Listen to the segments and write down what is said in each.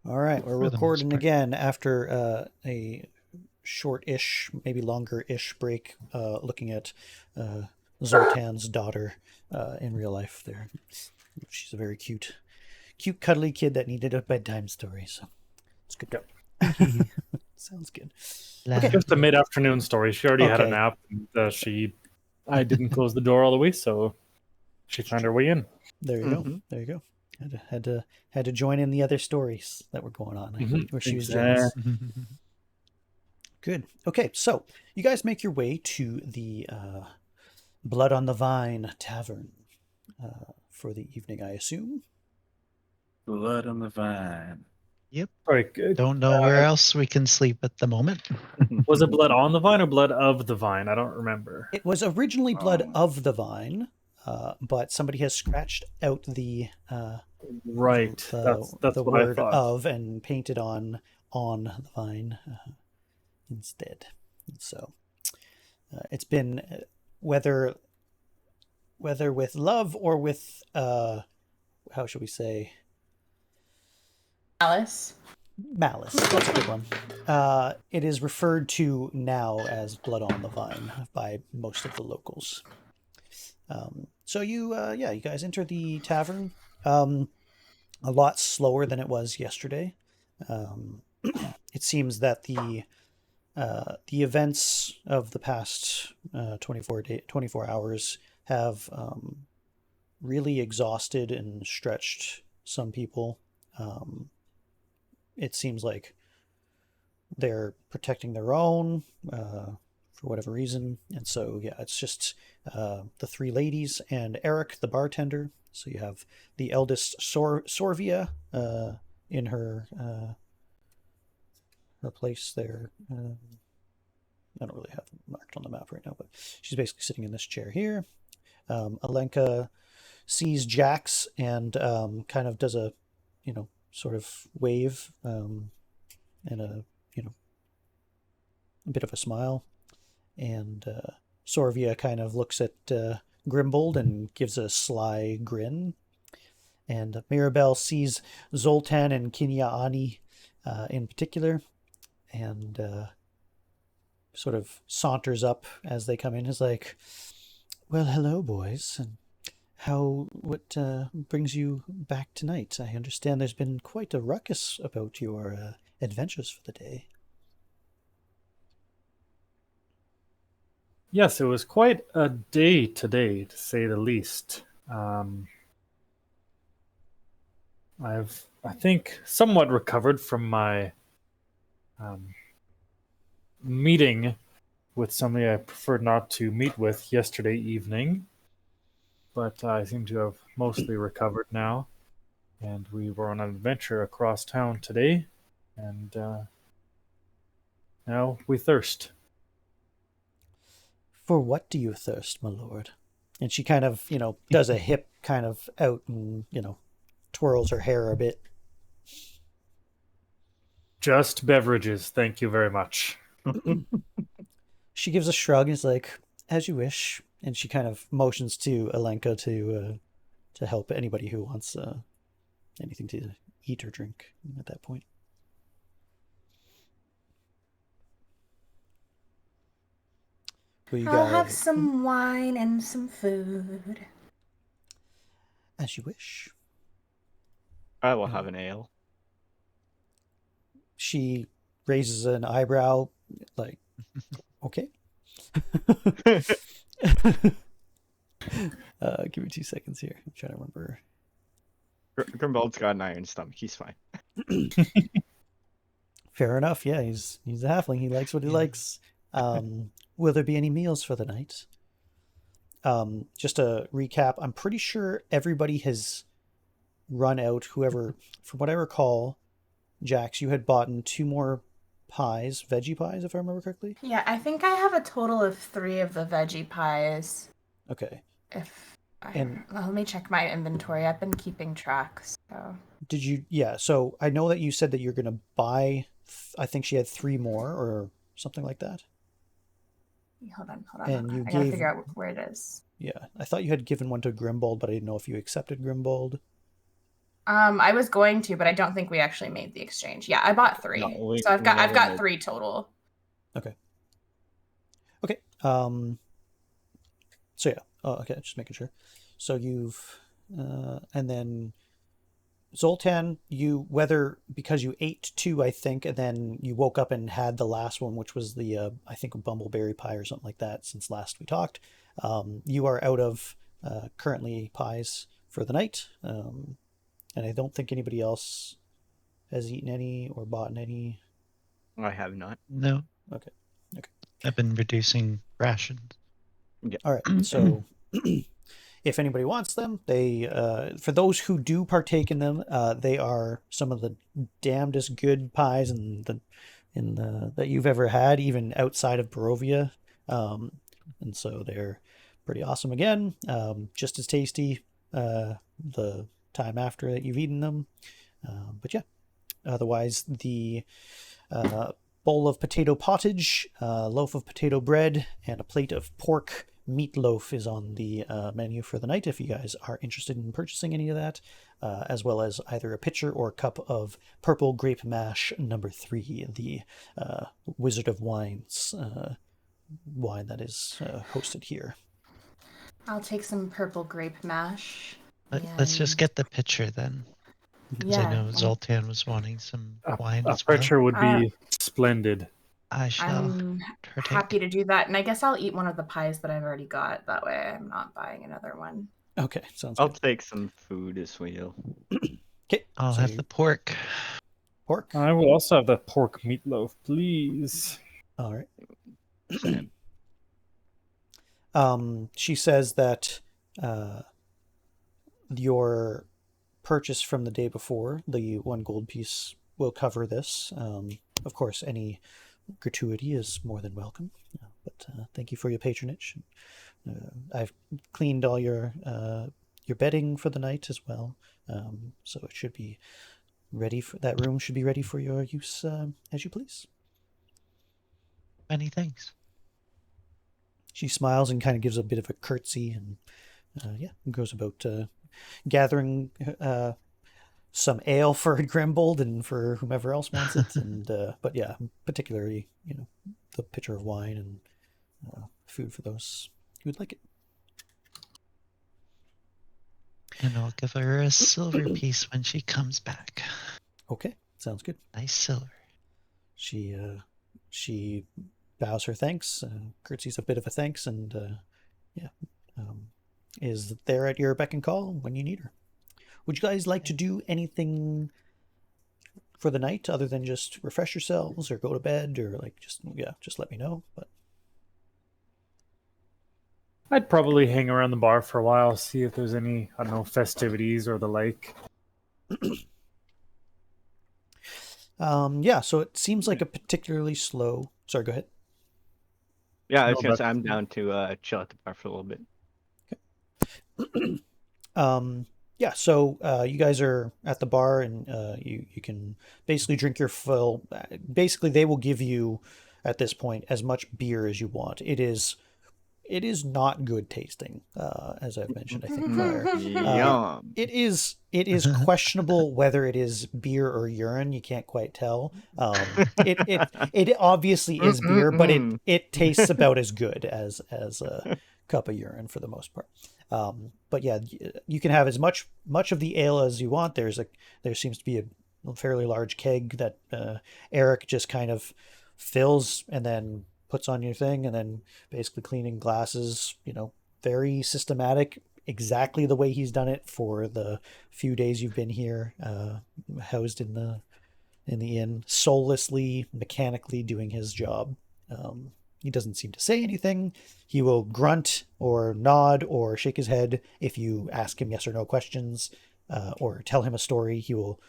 All right, we're For the most recording part. again after a short-ish, maybe longer-ish break, looking at Zoltan's daughter in real life. There, she's a very cute, cuddly kid that needed a bedtime story. So it's good. Yep. Sounds good. Okay. Just a mid-afternoon story. She already had a Okay. nap. And, I didn't close the door all the way, so she found her way in. There you go. There you go. Had to join in the other stories that were going on, where she was jealous. Good. Okay, so you guys make your way to the Blood on the Vine Tavern for the evening, I assume. Blood on the Vine. Yep. Sorry, Don't know where else we can sleep at the moment. was it blood on the vine or blood of the vine? I don't remember. It was originally Blood of the Vine, but somebody has scratched out the Right. That's the what I word thought. of and painted on the vine instead. So it's been whether with love or with how should we say, Alice. malice. That's a good one. It is referred to now as Blood on the Vine by most of the locals. So you guys enter the tavern a lot slower than it was yesterday. It seems that the events of the past 24 hours have really exhausted and stretched some people. It seems like they're protecting their own for whatever reason. And so, yeah, it's just the three ladies and Eric, the bartender. So you have the eldest Sorvia in her place there. I don't really have it marked on the map right now, but she's basically sitting in this chair here. Alenka sees Jax and kind of does a, sort of wave and a bit of a smile. And Sorvia kind of looks at Grimbold and gives a sly grin. And Mirabelle sees Zoltan and Kinyaani in particular, and sort of saunters up as they come in. Is like, "Well, hello, boys. And what brings you back tonight? I understand there's been quite a ruckus about your adventures for the day." Yes, it was quite a day today, to say the least. I think, somewhat recovered from my meeting with somebody I preferred not to meet with yesterday evening, but I seem to have mostly recovered now. And we were on an adventure across town today, and now we thirst. "For what do you thirst, my lord?" And she kind of, does a hip kind of out and, twirls her hair a bit. Just beverages, thank you very much. She gives a shrug and is like, "As you wish." And she kind of motions to Alenka to help anybody who wants anything to eat or drink at that point. I'll have some wine and some food. As you wish. I will have an ale. She raises an eyebrow, like, okay. Give me 2 seconds here. I'm trying to remember. Grimbold's got an iron stomach. He's fine. Fair enough. Yeah, he's a halfling. He likes what he likes. Will there be any meals for the night? Just a recap. I'm pretty sure everybody has run out. Whoever, from what I recall, Jax, you had bought 2 more pies, veggie pies, if I remember correctly. Yeah, I think I have a total of 3 of the veggie pies. Okay. Let me check my inventory. I've been keeping track. So. Did you? Yeah. So I know that you said that you're going to buy. I think she had 3 more or something like that. Hold on. And you I gotta figure out where it is. Yeah, I thought you had given one to Grimbold, but I didn't know if you accepted Grimbold. I was going to, but I don't think we actually made the exchange. Yeah, I bought 3. No, we So I've got never did. 3 total. Okay. So yeah. Oh, okay. Just making sure. So you've, and then Zoltan, because you ate 2, I think, and then you woke up and had the last one, which was the I think a bumbleberry pie or something like that. Since last we talked, you are out of currently pies for the night, and I don't think anybody else has eaten any or bought any. I have not. No. Okay. I've been reducing rations. All right. So if anybody wants them, they for those who do partake in them, they are some of the damnedest good pies that you've ever had, even outside of Barovia. And so they're pretty awesome again. Just as tasty the time after that you've eaten them. But yeah, otherwise the bowl of potato pottage, loaf of potato bread, and a plate of pork meatloaf is on the menu for the night if you guys are interested in purchasing any of that, as well as either a pitcher or cup of purple grape mash number 3, the Wizard of Wines wine that is hosted here. I'll take some purple grape mash. Let's just and- get the pitcher then. Because I know Zoltan was wanting some wine A as well. pitcher would be splendid. I shall I'm partake. happy to do that, and I guess I'll eat one of the pies that I've already got. That way I'm not buying another one. Okay, sounds I'll good. take some food as well. Okay, I'll so have the pork. pork. I will also have that pork meatloaf, please. All right. Same. She says that your purchase from the day before, the 1 gold piece, will cover this. Of course, any gratuity is more than welcome. But thank you for your patronage. I've cleaned all your bedding for the night as well, so it should be ready for that room. Should be ready for your use as you please. Many thanks. She smiles and kind of gives a bit of a curtsy, and goes about gathering some ale for Grimbold and for whomever else wants it. And but yeah, particularly the pitcher of wine and food for those who would like it. And I'll give her a silver piece when she comes back. Okay, sounds good. Nice silver. She bows her thanks, curtsies a bit of a thanks, and is there at your beck and call when you need her. Would you guys like to do anything for the night other than just refresh yourselves or go to bed, or just let me know? But I'd probably hang around the bar for a while, see if there's any, I don't know, festivities or the like. So it seems like a particularly slow. Sorry, go ahead. Yeah, I was No, gonna but- say I'm down to chill at the bar for a little bit. So you guys are at the bar, and you can basically drink your fill. Basically, they will give you at this point as much beer as you want. It is not good tasting, as I've mentioned, I think prior. Yum. It is questionable whether it is beer or urine. You can't quite tell. It obviously is beer, but it tastes about as good as a cup of urine for the most part. But yeah, you can have as much of the ale as you want. There seems to be a fairly large keg that Eric just kind of fills and then puts on your thing, and then basically cleaning glasses, very systematic, exactly the way he's done it for the few days you've been here, housed in the inn, soullessly, mechanically doing his job. He doesn't seem to say anything. He will grunt or nod or shake his head if you ask him yes or no questions, or tell him a story. He will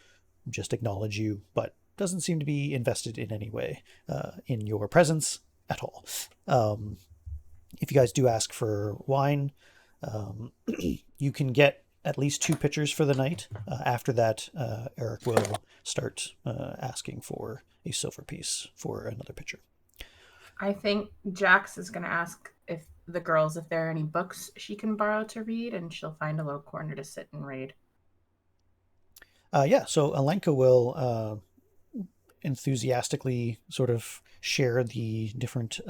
just acknowledge you, but doesn't seem to be invested in any way in your presence at all. If you guys do ask for wine, you can get at least 2 pitchers for the night. After that, Eric will start asking for a silver piece for another pitcher. I think Jax is going to ask if there are any books she can borrow to read, and she'll find a little corner to sit and read. Yeah, so Alenka will enthusiastically sort of share the different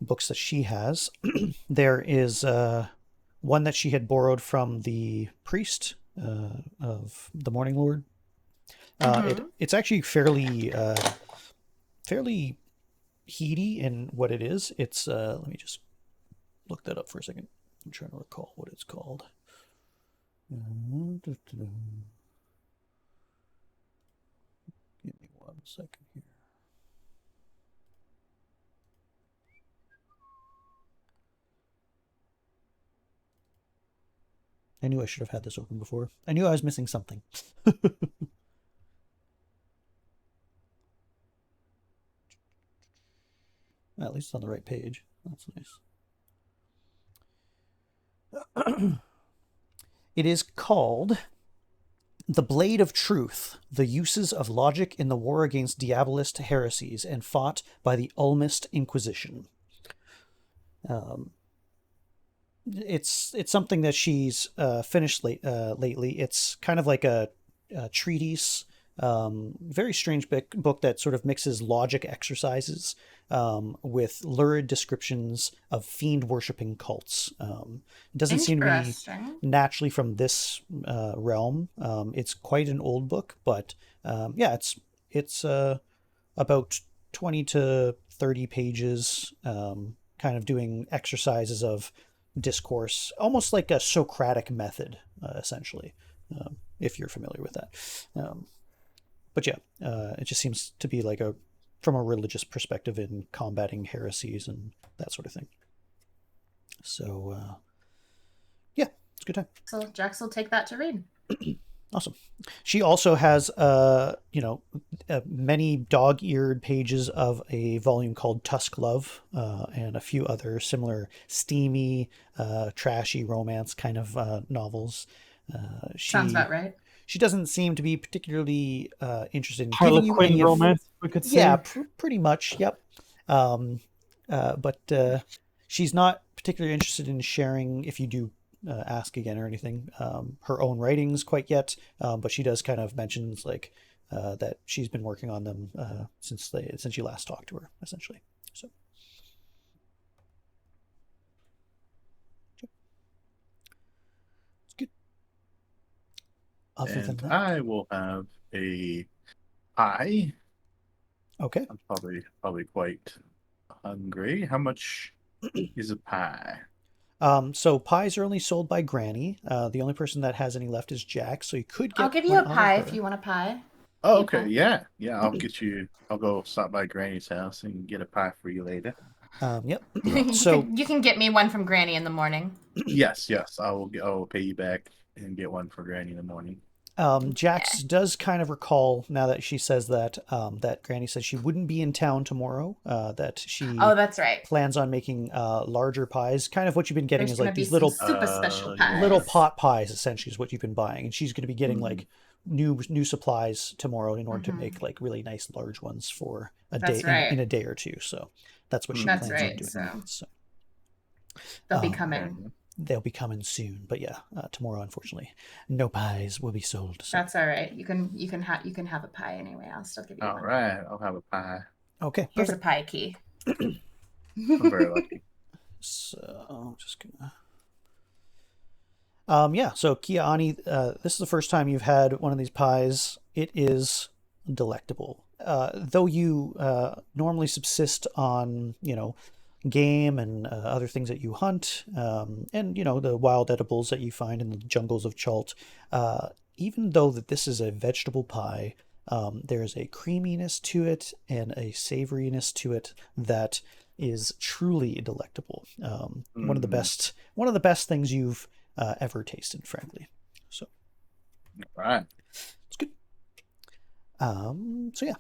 books that she has. There is one that she had borrowed from the priest of the Morning Lord. It's actually fairly heady in what it is. It's let me just look that up for a second. I'm trying to recall what it's called. Give me 1 second here. I knew I should have had this open before. I knew I was missing something. At least it's on the right page. That's nice. It is called The Blade of Truth, the Uses of Logic in the War Against Diabolist Heresies and Fought by the Ulmist Inquisition. It's something that she's finished lately. It's kind of like a treatise, very strange book that sort of mixes logic exercises with lurid descriptions of fiend-worshipping cults. It doesn't seem to be naturally from this realm. It's quite an old book, but yeah, it's about 20 to 30 pages, kind of doing exercises of discourse, almost like a Socratic method, essentially, if you're familiar with that. But yeah, it just seems to be like from a religious perspective in combating heresies and that sort of thing. So yeah, it's a good time. So Jax will take that to read. Awesome. She also has, many dog-eared pages of a volume called Tusk Love, and a few other similar steamy, trashy romance kind of novels. Sounds about right. She doesn't seem to be particularly interested in Harlequin giving you any romance, we could say. Yeah, pretty much. Yep. But she's not particularly interested in sharing, if you do ask again or anything, her own writings quite yet. But she does kind of mentions like that she's been working on them since you last talked to her, essentially. So. It's good. Other than that, I will have a pie. Okay. I'm probably quite hungry. How much is a pie? So pies are only sold by Granny. The only person that has any left is Jack. So you could get. I'll give you a pie if you want a pie. Oh, okay. Yeah. I'll go stop by Granny's house and get a pie for you later. Yep. You can get me one from Granny in the morning. Yes. I will pay you back and get one for Granny in the morning. Jax does kind of recall now that she says that that Granny says she wouldn't be in town tomorrow. That she that's right. plans on making larger pies. Kind of what you've been getting There's is like these little super special pies. little pot pies. Essentially, is what you've been buying, and she's going to be getting like new supplies tomorrow in order to make like really nice large ones for a day in a day or two. So that's what she plans on doing. So they'll be coming. They'll be coming soon, but yeah, tomorrow, unfortunately, no pies will be sold. So. That's all right. You can have a pie anyway. I'll still give you one. All right, I'll have a pie. Okay, here's a pie key. I'm very lucky. So I'm just gonna. Yeah. So Kiani, this is the first time you've had one of these pies. It is delectable. Though you normally subsist on game and other things that you hunt, and the wild edibles that you find in the jungles of Chult, even though that this is a vegetable pie, there is a creaminess to it and a savoriness to it that is truly delectable. One of the best things you've ever tasted, frankly. So all right, it's good. So yeah.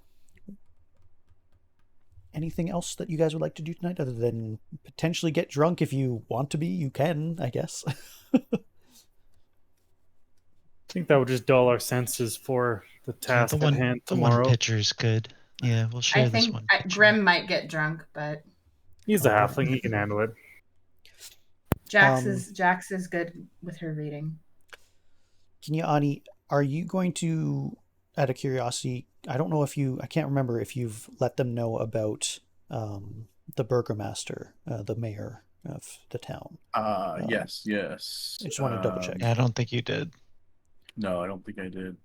Anything else that you guys would like to do tonight other than potentially get drunk? If you want to be, you can, I guess. I think that would just dull our senses for the task at hand tomorrow. The one pitcher is good. Yeah, we'll share this one. I think Grim might get drunk, but he's a halfling. He can handle it. Jax is good with her reading. Kinyani, Are you going to, out of curiosity, I don't know if I can't remember if you've let them know about the burgomaster, the mayor of the town. Yes. I just want to double check. Yeah, I don't think you did. No, I don't think I did.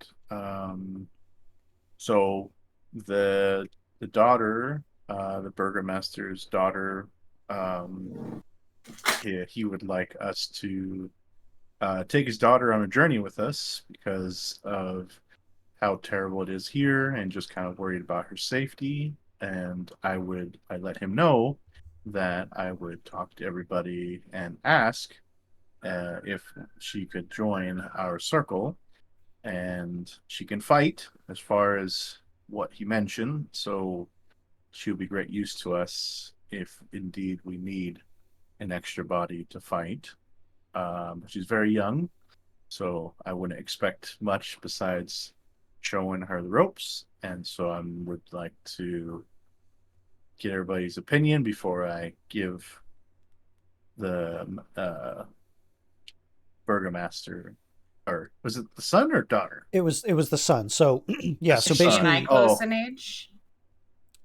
So the daughter, the burgomaster's daughter, he would like us to take his daughter on a journey with us because of how terrible it is here, and just kind of worried about her safety. And I let him know that I would talk to everybody and ask if she could join our circle, and she can fight as far as what he mentioned. So she'll be great use to us if indeed we need an extra body to fight. She's very young, so I wouldn't expect much besides showing her the ropes. And so I would like to get everybody's opinion before I give the burgomaster, or was it the son or daughter? It was the son. So yeah, so Is she and I basically, close in age?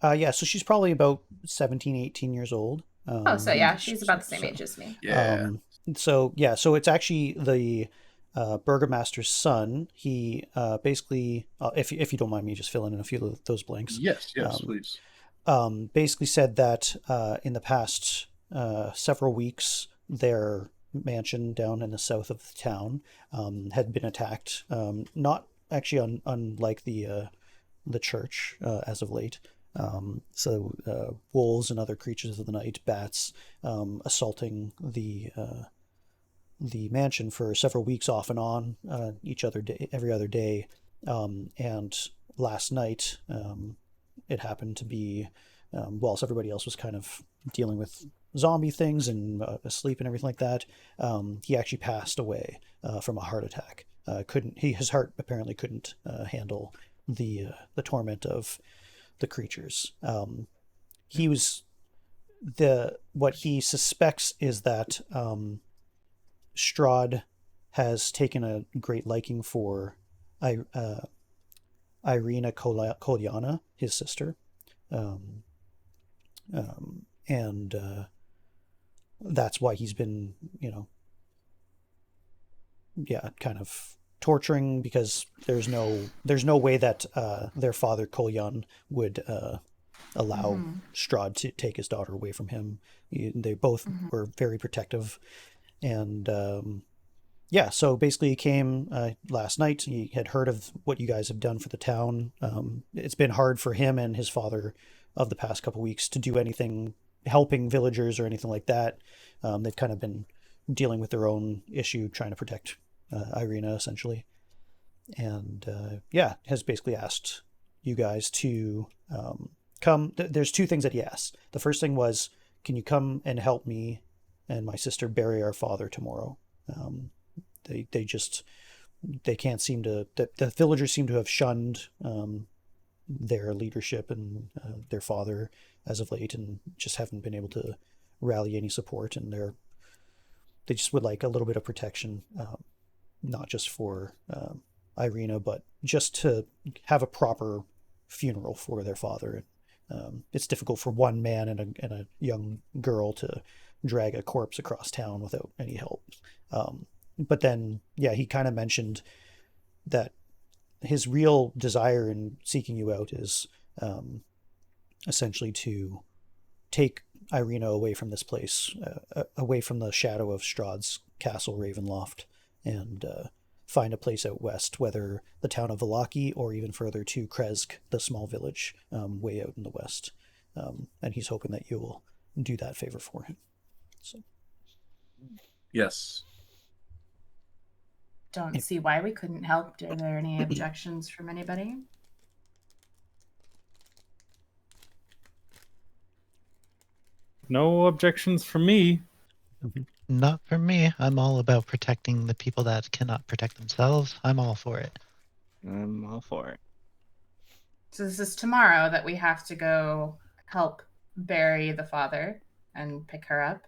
yeah, so she's probably about 17, 18 years old. So yeah, she's about the same age as me. Yeah. So yeah, so it's actually the burgomaster's son. He basically, if you don't mind me just filling in a few of those blanks. Yes, please. Basically said that in the past several weeks, their mansion down in the south of the town had been attacked. Not actually unlike the church as of late. So wolves and other creatures of the night, bats, assaulting the mansion for several weeks off and on, every other day. And last night, it happened to be, whilst everybody else was kind of dealing with zombie things and asleep and everything like that, he actually passed away from a heart attack. His heart apparently couldn't handle the torment of the creatures. What he suspects is that Strahd has taken a great liking for Irina Kolyana, his sister, and that's why he's been, kind of torturing, because there's no way that their father Kolyan would allow Strahd to take his daughter away from him. They both were very protective, and so basically he came last night. He had heard of what you guys have done for the town. It's been hard for him and his father of the past couple weeks to do anything helping villagers or anything like that. They've kind of been dealing with their own issue, trying to protect Irina, essentially. And has basically asked you guys to come. There's two things that he asked. The first thing was, can you come and help me and my sister bury our father tomorrow? They can't seem to, the villagers seem to have shunned their leadership and their father as of late, and just haven't been able to rally any support, and they just would like a little bit of protection, not just for Irina, but just to have a proper funeral for their father. It's difficult for one man and a young girl to drag a corpse across town without any help. But then, he kind of mentioned that his real desire in seeking you out is essentially to take Irina away from this place, away from the shadow of Strahd's castle Ravenloft, and find a place out west, whether the town of Vallaki or even further to Kresk, the small village way out in the west. And he's hoping that you will do that favor for him. So, yes. Don't see why we couldn't help. Are there any objections from anybody? No objections from me. Not for me. I'm all about protecting the people that cannot protect themselves. I'm all for it. I'm all for it. So this is tomorrow that we have to go help bury the father and pick her up.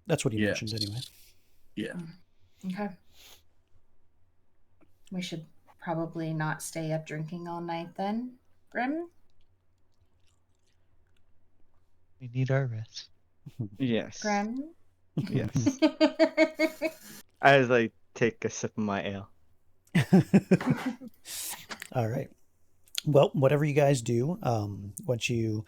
That's what he mentioned anyway. Yeah. Okay. We should probably not stay up drinking all night then, Grim. We need our rest. Yes. Grim. Yes. I was like, take a sip of my ale. All right. Well, whatever you guys do, once you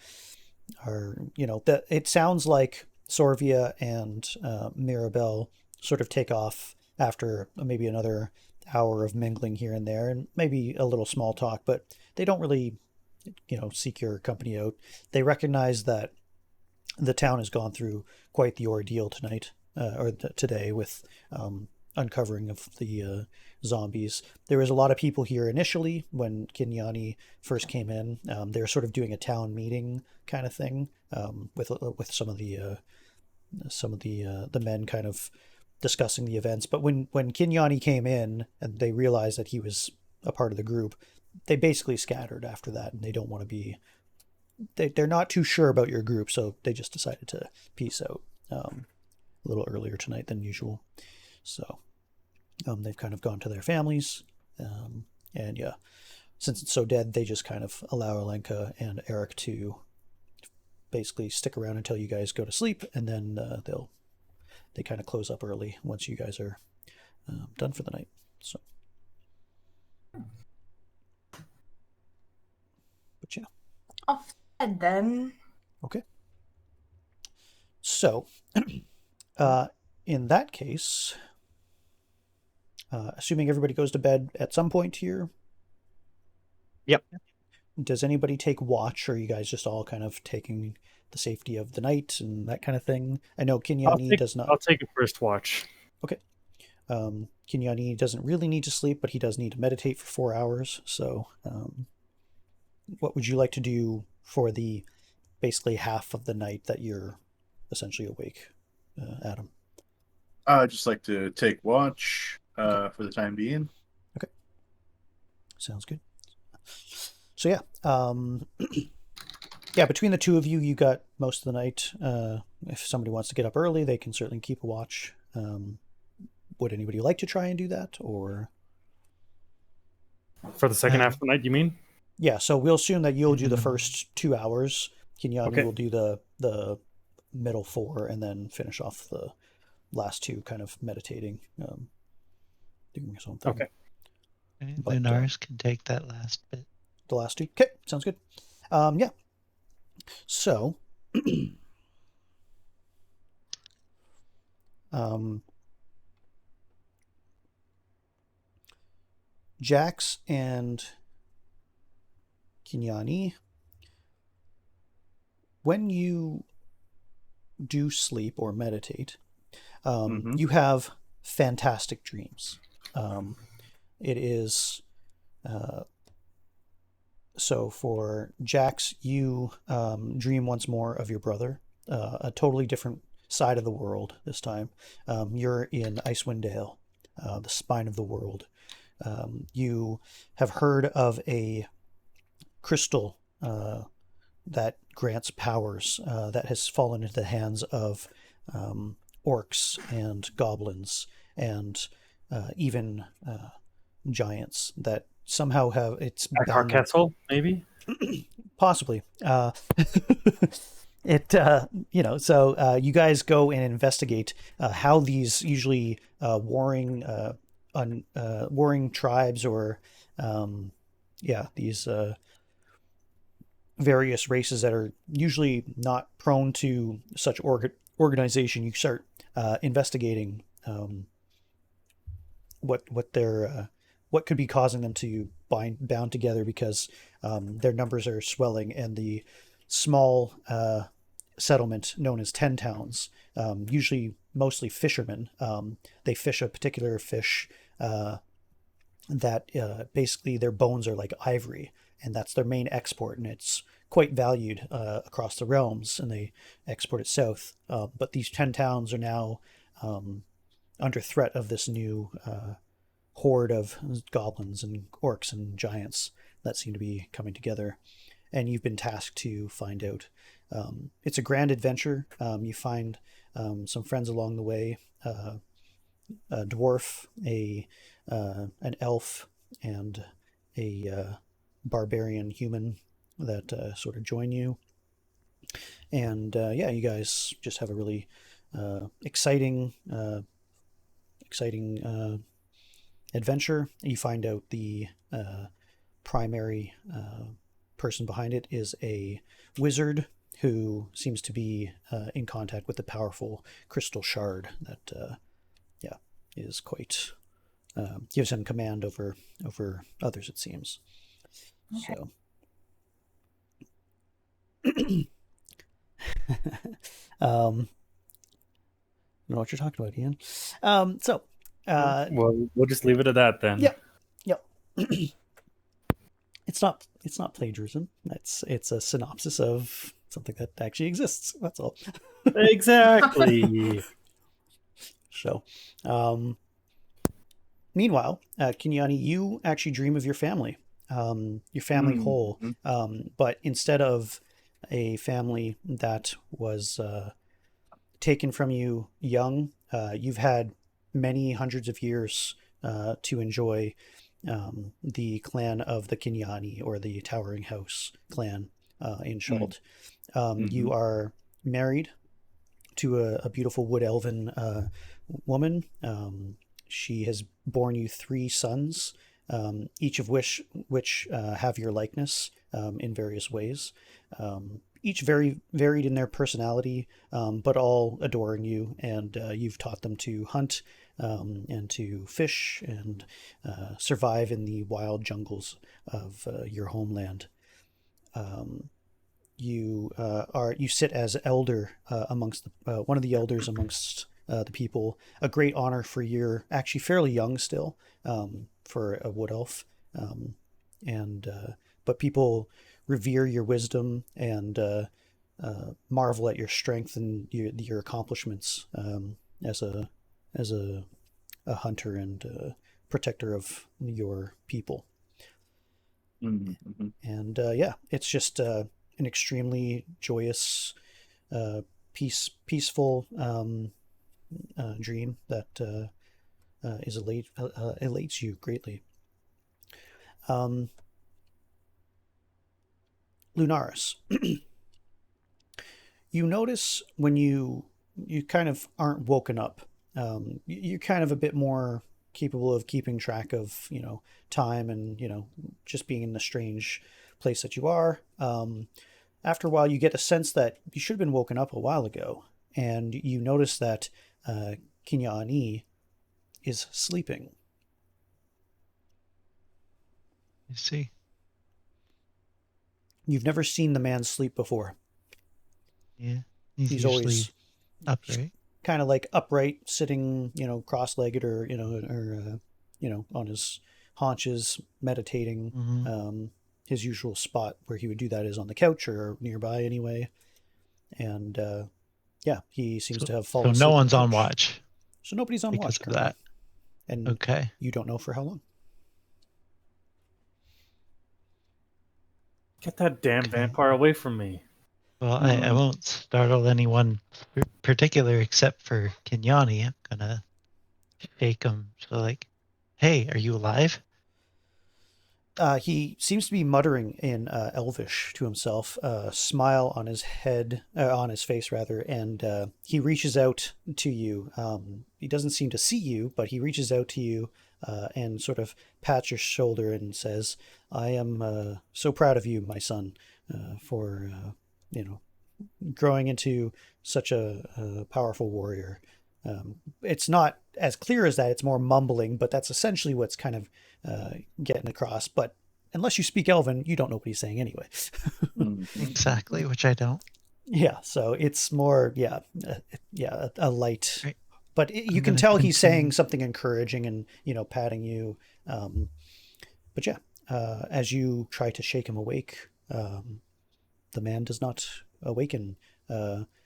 are, it sounds like Sorvia and Mirabelle sort of take off after maybe another hour of mingling here and there, and maybe a little small talk, but they don't really, seek your company out. They recognize that the town has gone through quite the ordeal tonight, today, with uncovering of the zombies. There was a lot of people here initially when Kinyani first came in. They were sort of doing a town meeting kind of thing, with some of the men kind of discussing the events. But when Kinyani came in and they realized that he was a part of the group, they basically scattered after that, and they don't want to be. They're not too sure about your group, so they just decided to peace out a little earlier tonight than usual. So they've kind of gone to their families, and yeah, since it's so dead, they just kind of allow Alenka and Eric to basically stick around until you guys go to sleep, and then they kind of close up early once you guys are done for the night. So, but yeah. Off to bed then. Okay. So, in that case, assuming everybody goes to bed at some point here. Yep. Does anybody take watch, or are you guys just all kind of taking the safety of the night and that kind of thing? I know Kinyani does not. I'll take a first watch. Okay. Kinyani doesn't really need to sleep, but he does need to meditate for 4 hours. So, what would you like to do for the basically half of the night that you're essentially awake, Adam? I'd just like to take watch for the time being. Okay. Sounds good. So yeah, yeah. Between the two of you, you got most of the night. If somebody wants to get up early, they can certainly keep a watch. Would anybody like to try and do that, or For the second half of the night, you mean? yeah? So we'll assume that you'll do the first 2 hours. Kinyani Okay. will do the middle 4, and then finish off the last 2, kind of meditating, doing his own thing. Okay. Okay, But, Lunaris can take that last bit. The last 2. Okay, sounds good. Yeah. So, Jax and Kinyani, when you do sleep or meditate, you have fantastic dreams. It is so for Jax, you dream once more of your brother, a totally different side of the world this time. You're in Icewind Dale, the spine of the world. You have heard of a crystal that grants powers that has fallen into the hands of orcs and goblins and even giants that somehow have it's bound Castle, maybe? possibly it so you guys go and investigate how these usually warring tribes or these various races that are usually not prone to such organization. You start investigating what could be causing them to bound together, because their numbers are swelling, and the small settlement known as 10 towns, usually mostly fishermen, they fish a particular fish that basically their bones are like ivory, and that's their main export, and it's quite valued across the realms, and they export it south. But these 10 towns are now under threat of this new horde of goblins and orcs and giants that seem to be coming together, and you've been tasked to find out. It's a grand adventure. You find some friends along the way, a dwarf, a an elf and a barbarian human that sort of join you. And yeah, you guys just have a really exciting adventure. You find out the primary person behind it is a wizard who seems to be in contact with the powerful crystal shard that yeah, is quite gives him command over others, it seems. Okay. So I don't know what you're talking about, Ian. Well, we'll just leave it at that then. Yep. Yep. It's not plagiarism. It's a synopsis of something that actually exists. That's all. Exactly. So, meanwhile, Kenyani, you actually dream of your family whole, but instead of a family that was taken from you young, you've had many hundreds of years to enjoy the clan of the Kenyani, or the Towering House clan in Schult. You are married to a beautiful wood elven woman. She has borne you 3 sons, each of which have your likeness in various ways. Each very varied in their personality, but all adoring you, and you've taught them to hunt and to fish and survive in the wild jungles of your homeland. You sit as elder amongst one of the elders amongst the people. A great honor for you're actually fairly young still for a wood elf, but people revere your wisdom and marvel at your strength and your accomplishments as a hunter and protector of your people. And yeah, it's just an extremely joyous, peaceful dream that elates you greatly. Lunaris, you notice when you kind of aren't woken up, you're kind of a bit more capable of keeping track of time and just being in the strange place that you are. After a while, you get a sense that you should have been woken up a while ago, and you notice that Kinyani is sleeping. I see. You've never seen the man sleep before. Yeah. He's He's usually always upright. kind of like upright, sitting, cross-legged, or on his haunches, meditating. Mm-hmm. His usual spot where he would do that is on the couch or nearby anyway. And yeah, he seems to have fallen So no asleep one's the on couch. watch So nobody's on because watch of currently. that. And Okay. you don't know for how long. Get that damn vampire away from me. Well, I won't startle anyone particular except for Kenyani. I'm gonna shake him. So like, hey, are you alive? He seems to be muttering in Elvish to himself, a smile on his face rather, and he reaches out to you. He doesn't seem to see you, but he reaches out to you and sort of pats your shoulder and says, "I am so proud of you, my son, for growing into such a powerful warrior." It's not as clear as that. It's more mumbling, but that's essentially what's kind of getting across. But unless you speak Elven, you don't know what he's saying anyway. Exactly, which I don't. Yeah, so it's more, a light. Right. But you can gonna tell he's continue. saying something encouraging and, patting you. But yeah, as you try to shake him awake, the man does not awaken.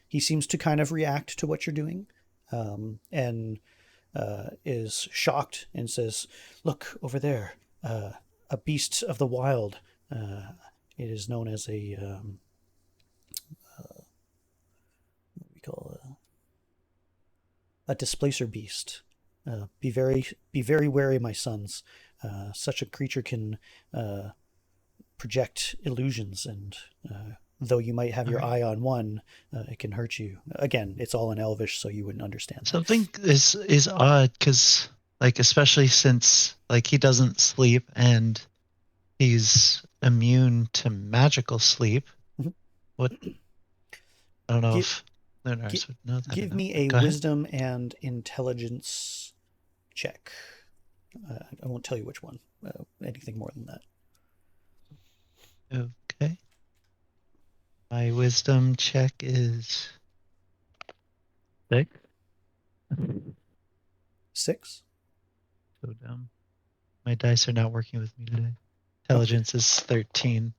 He seems to kind of react to what you're doing, and is shocked and says, "Look over there, a beast of the wild. It is known as what we call a displacer beast. Be very wary, my sons. Such a creature can project illusions, and though you might have your Alright. eye on one, it can hurt you. Again, it's all in Elvish, so you wouldn't understand that. Something is odd because, like, especially since like he doesn't sleep and he's immune to magical sleep. Mhm. What? I don't know Gi- if Lunars would know that. Give or not, me but a go ahead. wisdom and intelligence check. I won't tell you which one. Anything more than that. Okay. My wisdom check is 6. 6. So dumb. My dice are not working with me today. Intelligence is 13.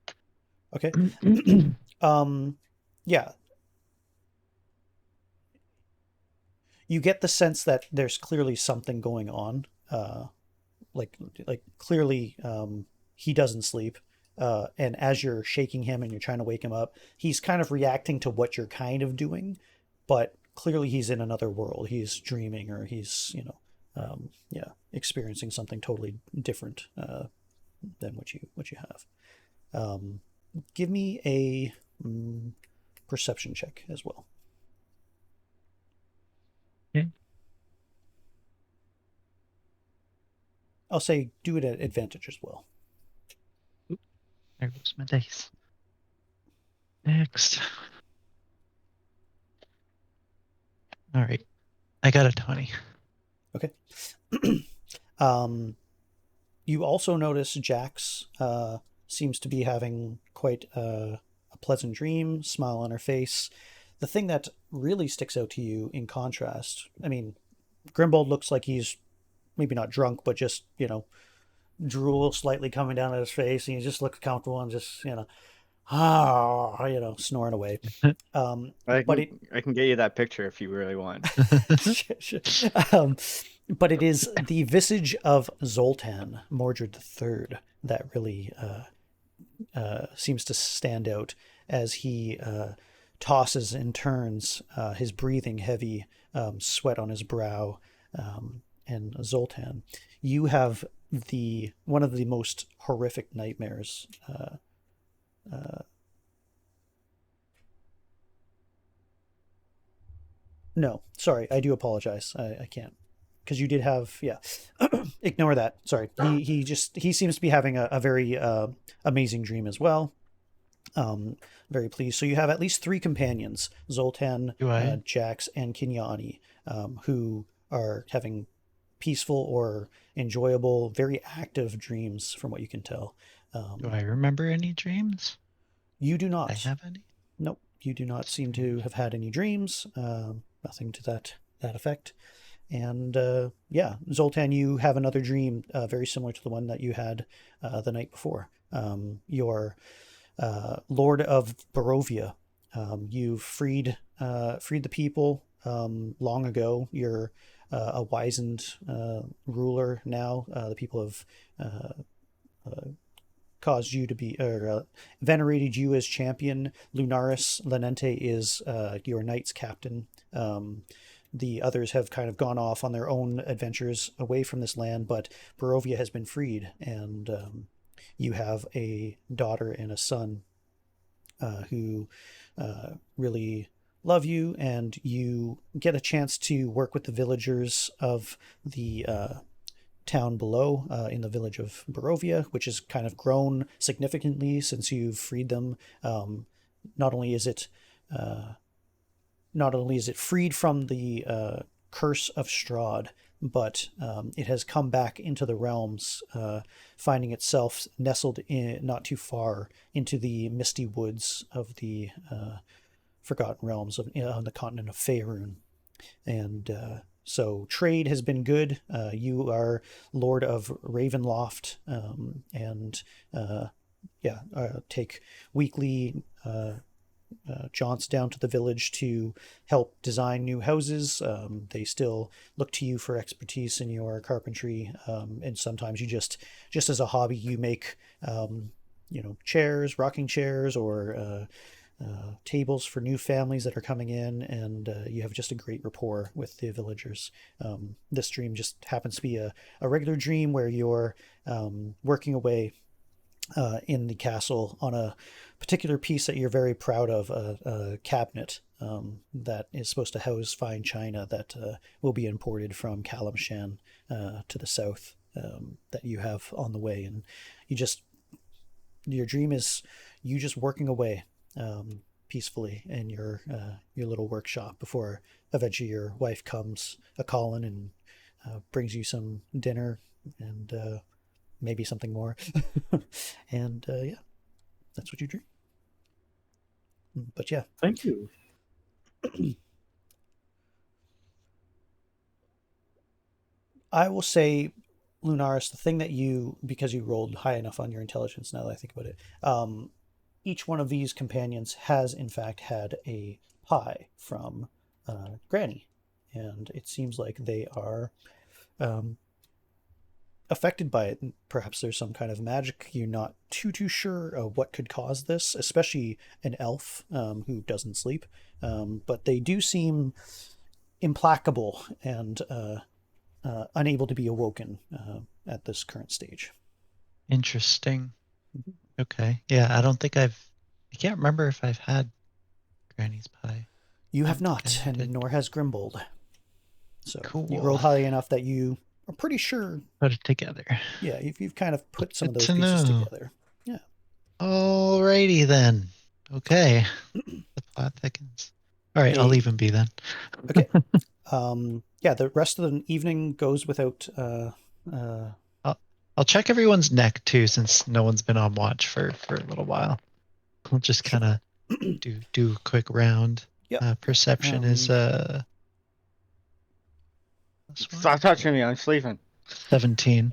Okay. Yeah. You get the sense that there's clearly something going on. Like clearly, he doesn't sleep. And as you're shaking him and you're trying to wake him up, he's kind of reacting to what you're kind of doing, but clearly he's in another world. He's dreaming, or he's, experiencing something totally different than what you have. Give me a perception check as well. Okay. I'll say do it at advantage as well. There goes my dice. Next. All right. I got a 20. Okay. You also notice Jax seems to be having quite a pleasant dream, smile on her face. The thing that really sticks out to you in contrast, I mean, Grimbold looks like he's maybe not drunk, but just, drool slightly coming down at his face, and he just looks comfortable and just, snoring away. But I can get you that picture if you really want. But it is the visage of Zoltan, Mordred III, that really seems to stand out as he tosses and turns, his breathing heavy, sweat on his brow. And Zoltan, you have one of the most horrific nightmares. No, sorry, I do apologize. I can't, because you did have, yeah. Ignore that. Sorry. He seems to be having a very amazing dream as well. Very pleased. So you have at least 3 companions: Zoltan, Do I? Jax, and Kinyani, who are having peaceful or enjoyable, very active dreams, from what you can tell. Do I remember any dreams? You do I not. have any? Nope. You do not seem to have had any dreams. Nothing to that effect. And Zoltan, you have another dream very similar to the one that you had the night before. You're Lord of Barovia. You've freed the people long ago. You're a wizened ruler now. The people have caused you to be, venerated you as champion. Lunaris Lenente is your knight's captain. The others have kind of gone off on their own adventures away from this land, but Barovia has been freed, and you have a daughter and a son who really love you, and you get a chance to work with the villagers of the town below, in the village of Barovia, which has kind of grown significantly since you've freed them. Not only is it freed from the curse of Strahd, but it has come back into the realms, finding itself nestled in, not too far into the misty woods of the Forgotten Realms on the continent of Faerun. And so trade has been good. You are Lord of Ravenloft, and take weekly jaunts down to the village to help design new houses. They still look to you for expertise in your carpentry, and sometimes you just as a hobby, you make chairs, rocking chairs, or tables for new families that are coming in, and you have just a great rapport with the villagers. This dream just happens to be a regular dream where you're working away in the castle on a particular piece that you're very proud of, a cabinet that is supposed to house fine china that will be imported from Kalimshan to the south, that you have on the way. And your dream is you just working away peacefully in your little workshop before eventually your wife comes a calling and brings you some dinner and maybe something more. And yeah, that's what you dream. But yeah, Thank you. I will say, Lunaris, the thing that because you rolled high enough on your intelligence, now that I think about it, each one of these companions has in fact had a pie from Granny, and it seems like they are affected by it. Perhaps there's some kind of magic. You're not too sure of what could cause this, especially an elf who doesn't sleep. But they do seem implacable and unable to be awoken at this current stage. Interesting. Okay. Yeah, I can't remember if I've had Granny's pie. You have I don't not, think I and did. nor has Grimbold. So Cool. you rolled high enough that you are pretty sure. Put it together. Yeah, you've kind of put some of Good those to pieces know. together. Yeah. Alrighty then. Okay. The plot thickens. All right, I'll leave him be then. Okay. Yeah, the rest of the evening goes without. I'll check everyone's neck too, since no one's been on watch for a little while. I'll just kind of do a quick round. Yep. Perception is Stop touching me. I'm sleeping. 17.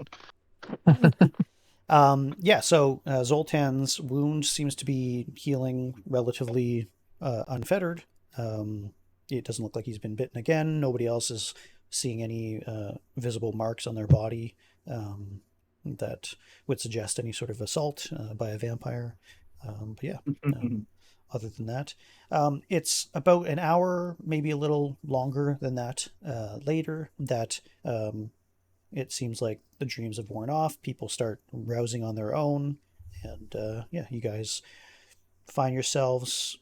Yeah, so Zoltan's wound seems to be healing relatively unfettered. It doesn't look like he's been bitten again. Nobody else is seeing any visible marks on their body that would suggest any sort of assault by a vampire. But yeah, other than that, it's about an hour, maybe a little longer than that later, that it seems like the dreams have worn off. People start rousing on their own, and yeah, you guys find yourselves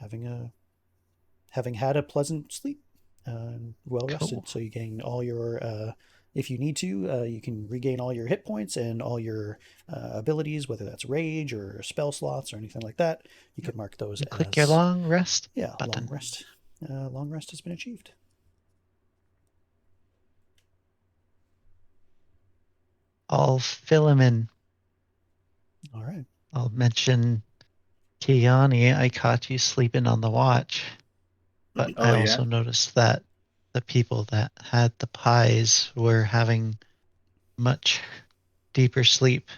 having had a pleasant sleep, well rested. Cool. So you gain all your, if you need to, you can regain all your hit points and all your abilities, whether that's rage or spell slots or anything like that. You can mark those as Click your long rest button. long rest. Long rest has been achieved. I'll fill him in. All right. I'll mention Kiani, I caught you sleeping on the watch. But Oh, I yeah? also noticed that the people that had the pies were having much deeper sleep,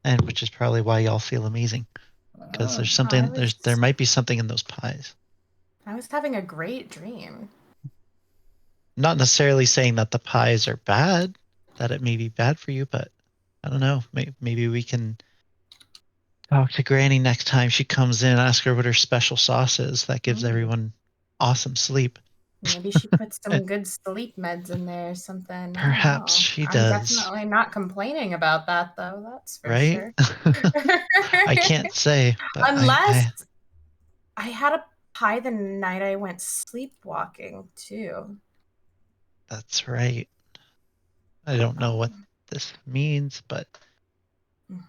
and which is probably why y'all feel amazing. Because there's something there might be something in those pies. I was having a great dream. Not necessarily saying that the pies are bad, that it may be bad for you, but I don't know. Maybe we can talk to Granny next time she comes in, ask her what her special sauce is that gives everyone awesome sleep. Maybe she puts some good sleep meds in there or something. Perhaps she I'm does. definitely not complaining about that, though. That's for Right? sure. I can't say, but Unless I had a pie the night I went sleepwalking, too. That's right. I don't know what this means, but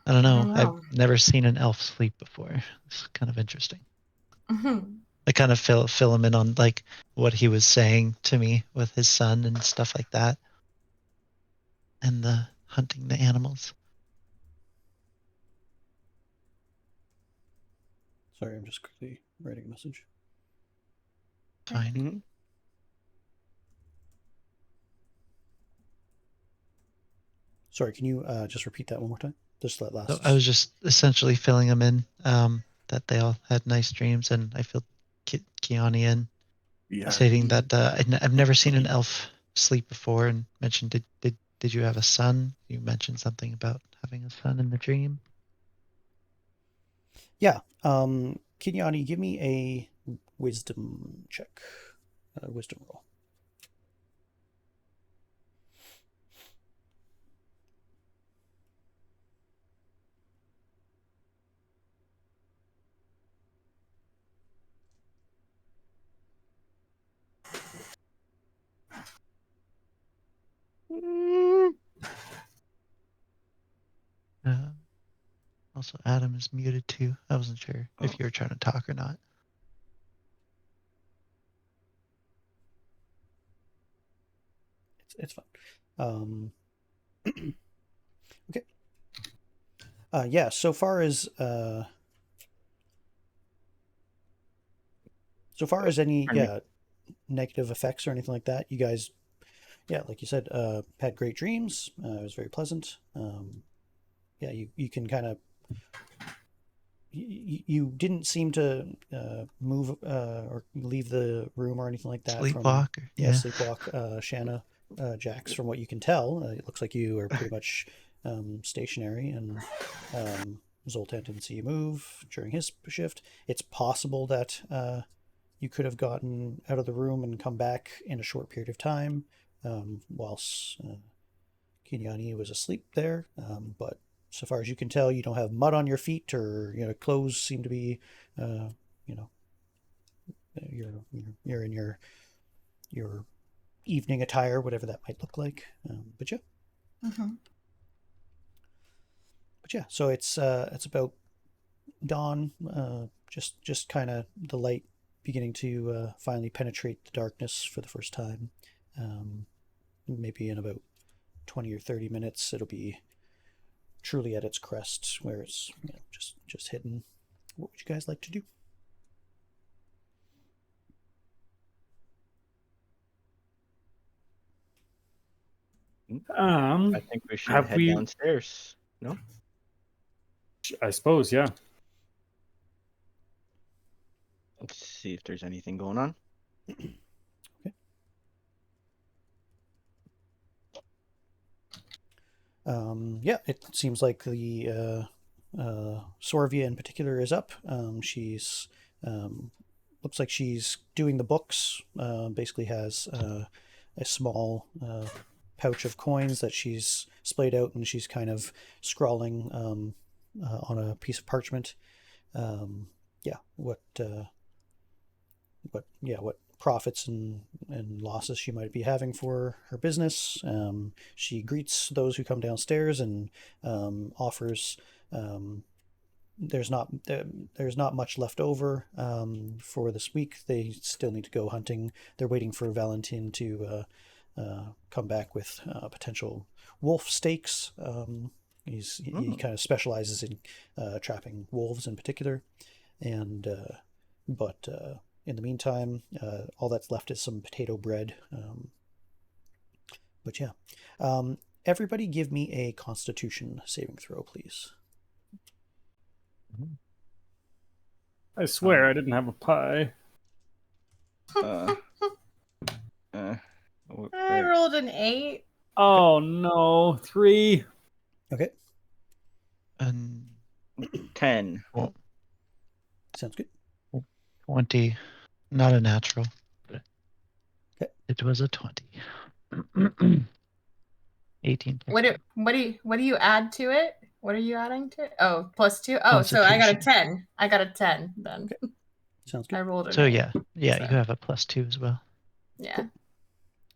I don't know. I've never seen an elf sleep before. It's kind of interesting. I kind of fill him in on like what he was saying to me with his son and stuff like that, and the hunting the animals. Sorry, I'm just quickly writing a message. Fine. Mm-hmm. Sorry, can you just repeat that one more time? Just that last. So I was just essentially filling them in that they all had nice dreams, and I filled Kiani in, stating that I've never seen an elf sleep before, and mentioned did you have a son? You mentioned something about having a son in the dream. Yeah. Kinyani, give me a wisdom check. Wisdom roll. Also, Adam is muted too. I wasn't sure if you were trying to talk or not. It's fine. Okay. Yeah. So far as any negative effects or anything like that, you guys, like you said, had great dreams. It was very pleasant. You can kind of. You didn't seem to move or leave the room or anything like that. Sleepwalk. Sleepwalk. Shanna, Jax, from what you can tell, it looks like you are pretty much stationary, and Zoltan didn't see you move during his shift. It's possible that you could have gotten out of the room and come back in a short period of time, whilst Kinyani was asleep there, but so far as you can tell, you don't have mud on your feet, or clothes seem to be, you're in your evening attire, whatever that might look like. But yeah, so it's about dawn, just kind of the light beginning to finally penetrate the darkness for the first time. Maybe in about 20 or 30 minutes, it'll be truly at its crest, where it's just hidden. What would you guys like to do? I think we should head downstairs. No? I suppose, yeah. Let's see if there's anything going on. Okay. It seems like the Sorvia in particular is up. She's looks like she's doing the books. Basically has a small pouch of coins that she's splayed out, and she's kind of scrawling on a piece of parchment. What profits and losses she might be having for her business. She greets those who come downstairs and offers. There's not much left over for this week. They still need to go hunting. They're waiting for Valentin to come back with potential wolf steaks. He kind of specializes in trapping wolves in particular, and but in the meantime, all that's left is some potato bread. But yeah, everybody, give me a Constitution saving throw, please. I swear I didn't have a pie. I rolled an 8. Oh no, 3. Okay. And 10. Well, sounds good. 20. Not a natural, but okay. It was a 20. 18. What do you add to it? What are you adding to it? Oh, +2. Oh, so I got a 10. I got a 10 then. Okay. Sounds good. I rolled it. So yeah, so. You have a +2 as well. Yeah. Cool.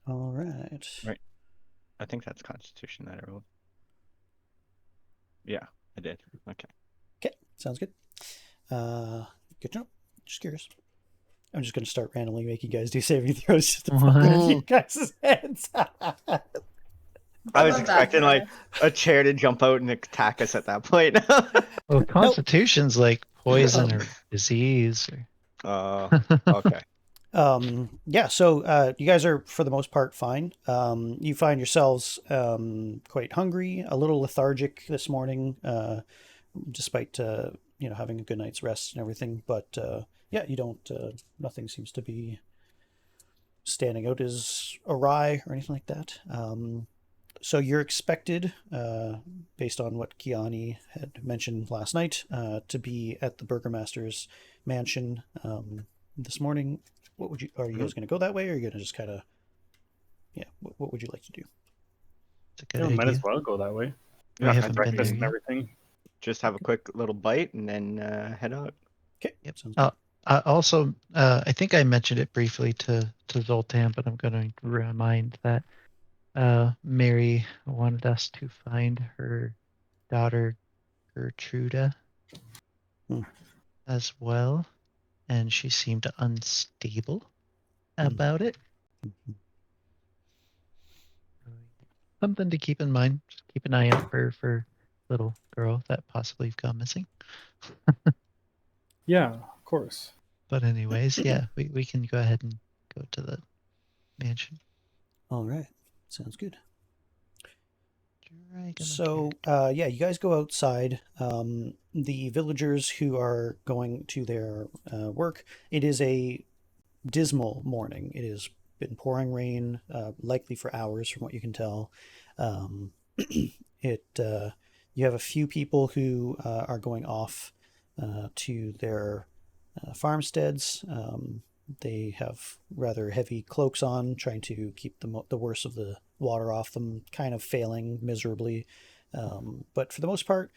All right. Right. I think that's Constitution that I rolled. Yeah, I did. Okay. Okay, sounds good. Good to know. Just curious. I'm just going to start randomly making you guys do saving throws just to fuck with you guys' heads. I was expecting like a chair to jump out and attack us at that point. Well, Constitution's like poison or disease. Okay. So you guys are for the most part fine. You find yourselves quite hungry, a little lethargic this morning, despite having a good night's rest and everything. But you don't. Nothing seems to be standing out as awry or anything like that. So you're expected, based on what Kiani had mentioned last night, to be at the Burgomaster's mansion this morning. What would you? Are you guys going to go that way, or are you going to just kind of? Yeah. What would you like to do? It's a good Yeah, we might idea. as well go that way. We Yeah, haven't been Breakfast there and yet. everything. just have a quick little bite and then head out. Okay. Yep. Sounds good. Also, I think I mentioned it briefly to Zoltan, but I'm going to remind that Mary wanted us to find her daughter Gertruda Hmm. as well, and she seemed unstable about it. Mhm. Something to keep in mind. Just keep an eye out for little girl that possibly have gone missing. Yeah, of course. But anyways, yeah, we can go ahead and go to the mansion. All right. Sounds good. Dragon So, yeah, you guys go outside. The villagers who are going to their work, it is a dismal morning. It has been pouring rain, likely for hours, from what you can tell. You have a few people who are going off to their farmsteads. They have rather heavy cloaks on, trying to keep the worst of the water off them, kind of failing miserably. But for the most part,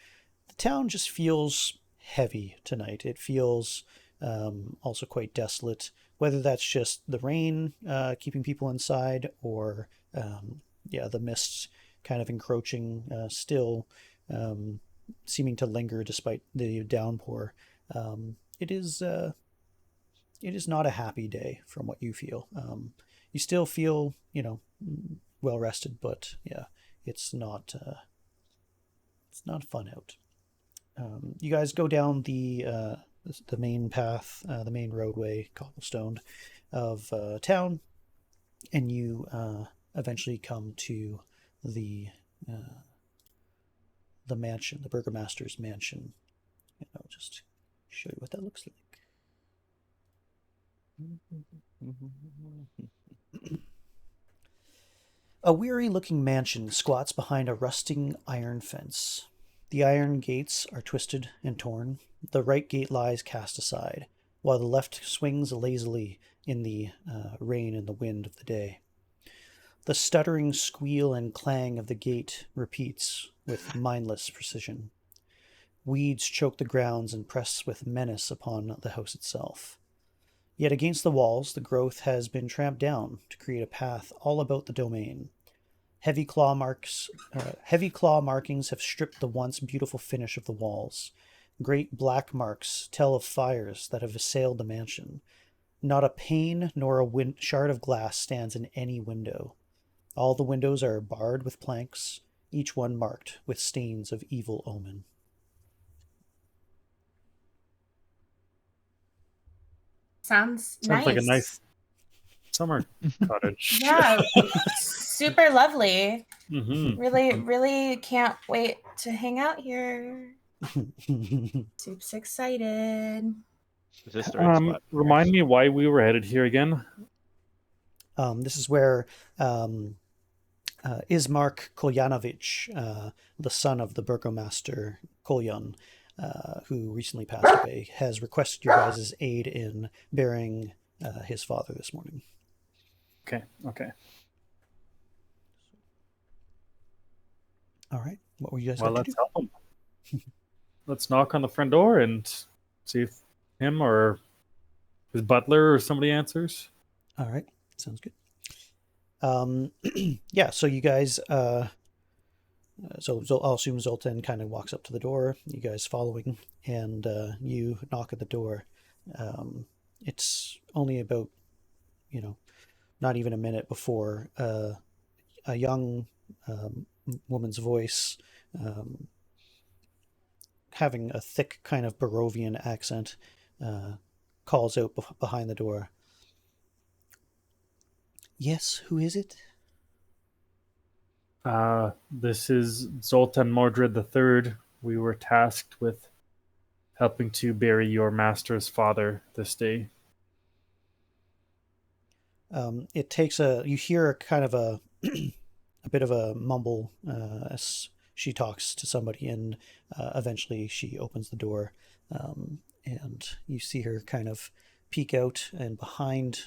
the town just feels heavy tonight. It feels also quite desolate, whether that's just the rain keeping people inside or, yeah, the mists kind of encroaching still, seeming to linger despite the downpour. It is. It is not a happy day from what you feel. You still feel, well rested, but yeah, it's not fun out. You guys go down the main path, the main roadway, cobblestone of town, and you eventually come to the mansion, the burgomaster's mansion. And I'll just show you what that looks like. A weary-looking mansion squats behind a rusting iron fence. The iron gates are twisted and torn. The right gate lies cast aside, while the left swings lazily in the rain and the wind of the day. The stuttering squeal and clang of the gate repeats with mindless precision. Weeds choke the grounds and press with menace upon the house itself. Yet against the walls, the growth has been tramped down to create a path all about the domain. Heavy claw markings have stripped the once beautiful finish of the walls. Great black marks tell of fires that have assailed the mansion. Not a pane nor a shard of glass stands in any window. All the windows are barred with planks, each one marked with stains of evil omen. Sounds Sounds like a nice summer cottage. Yeah, super lovely. Mm-hmm. Really can't wait to hang out here. Soup's excited. Is this the right spot? Remind me why we were headed here again. This is where Ismark Kolyanovich, the son of the burgomaster Kolyan, who recently passed away, has requested your guys' aid in burying his father this morning. Okay. All right. What were you guys Well, like to let's do? help him. Let's knock on the front door and see if him or his butler or somebody answers. All right. Sounds good. Yeah, so you guys, so I'll assume Zoltan kind of walks up to the door, you guys following, and you knock at the door. It's only about, not even a minute before a young woman's voice, having a thick kind of Barovian accent, calls out behind the door. Yes, who is it? This is Zoltan Mordred III. We were tasked with helping to bury your master's father this day. It takes you hear a kind of a bit of a mumble as she talks to somebody, and eventually she opens the door, and you see her kind of peek out, and behind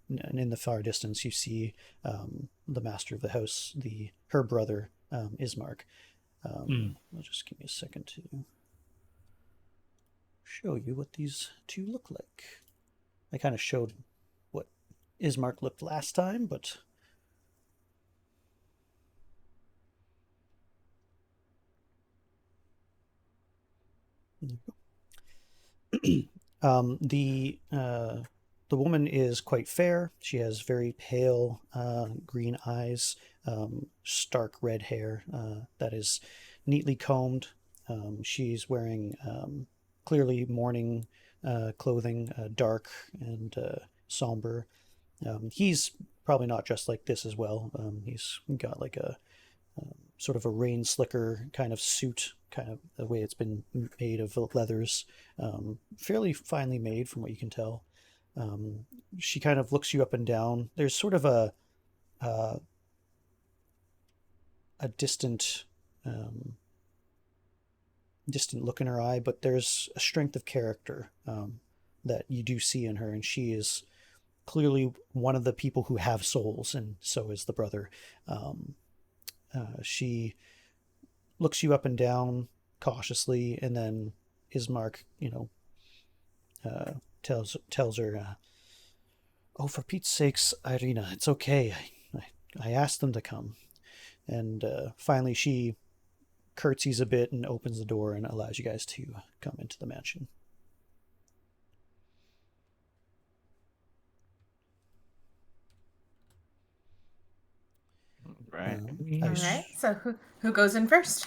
and in the far distance you see the master of the house, her brother, Ismark. I'll just give me a second to show you what these two look like. I kind of showed what Ismark looked last time, but the woman is quite fair. She has very pale green eyes, stark red hair that is neatly combed. She's wearing clearly mourning clothing, dark and somber. He's probably not dressed like this as well. He's got like a sort of a rain slicker kind of suit, kind of the way it's been made of leathers, fairly finely made from what you can tell. She kind of looks you up and down. There's sort of a distant look in her eye, but there's a strength of character that you do see in her, and she is clearly one of the people who have souls, and so is the brother. She looks you up and down cautiously, and then Ismark, tells her, "Oh, for Pete's sakes, Irina, it's okay. I asked them to come." And finally, she curtsies a bit and opens the door and allows you guys to come into the mansion. Right. All right. So who goes in first?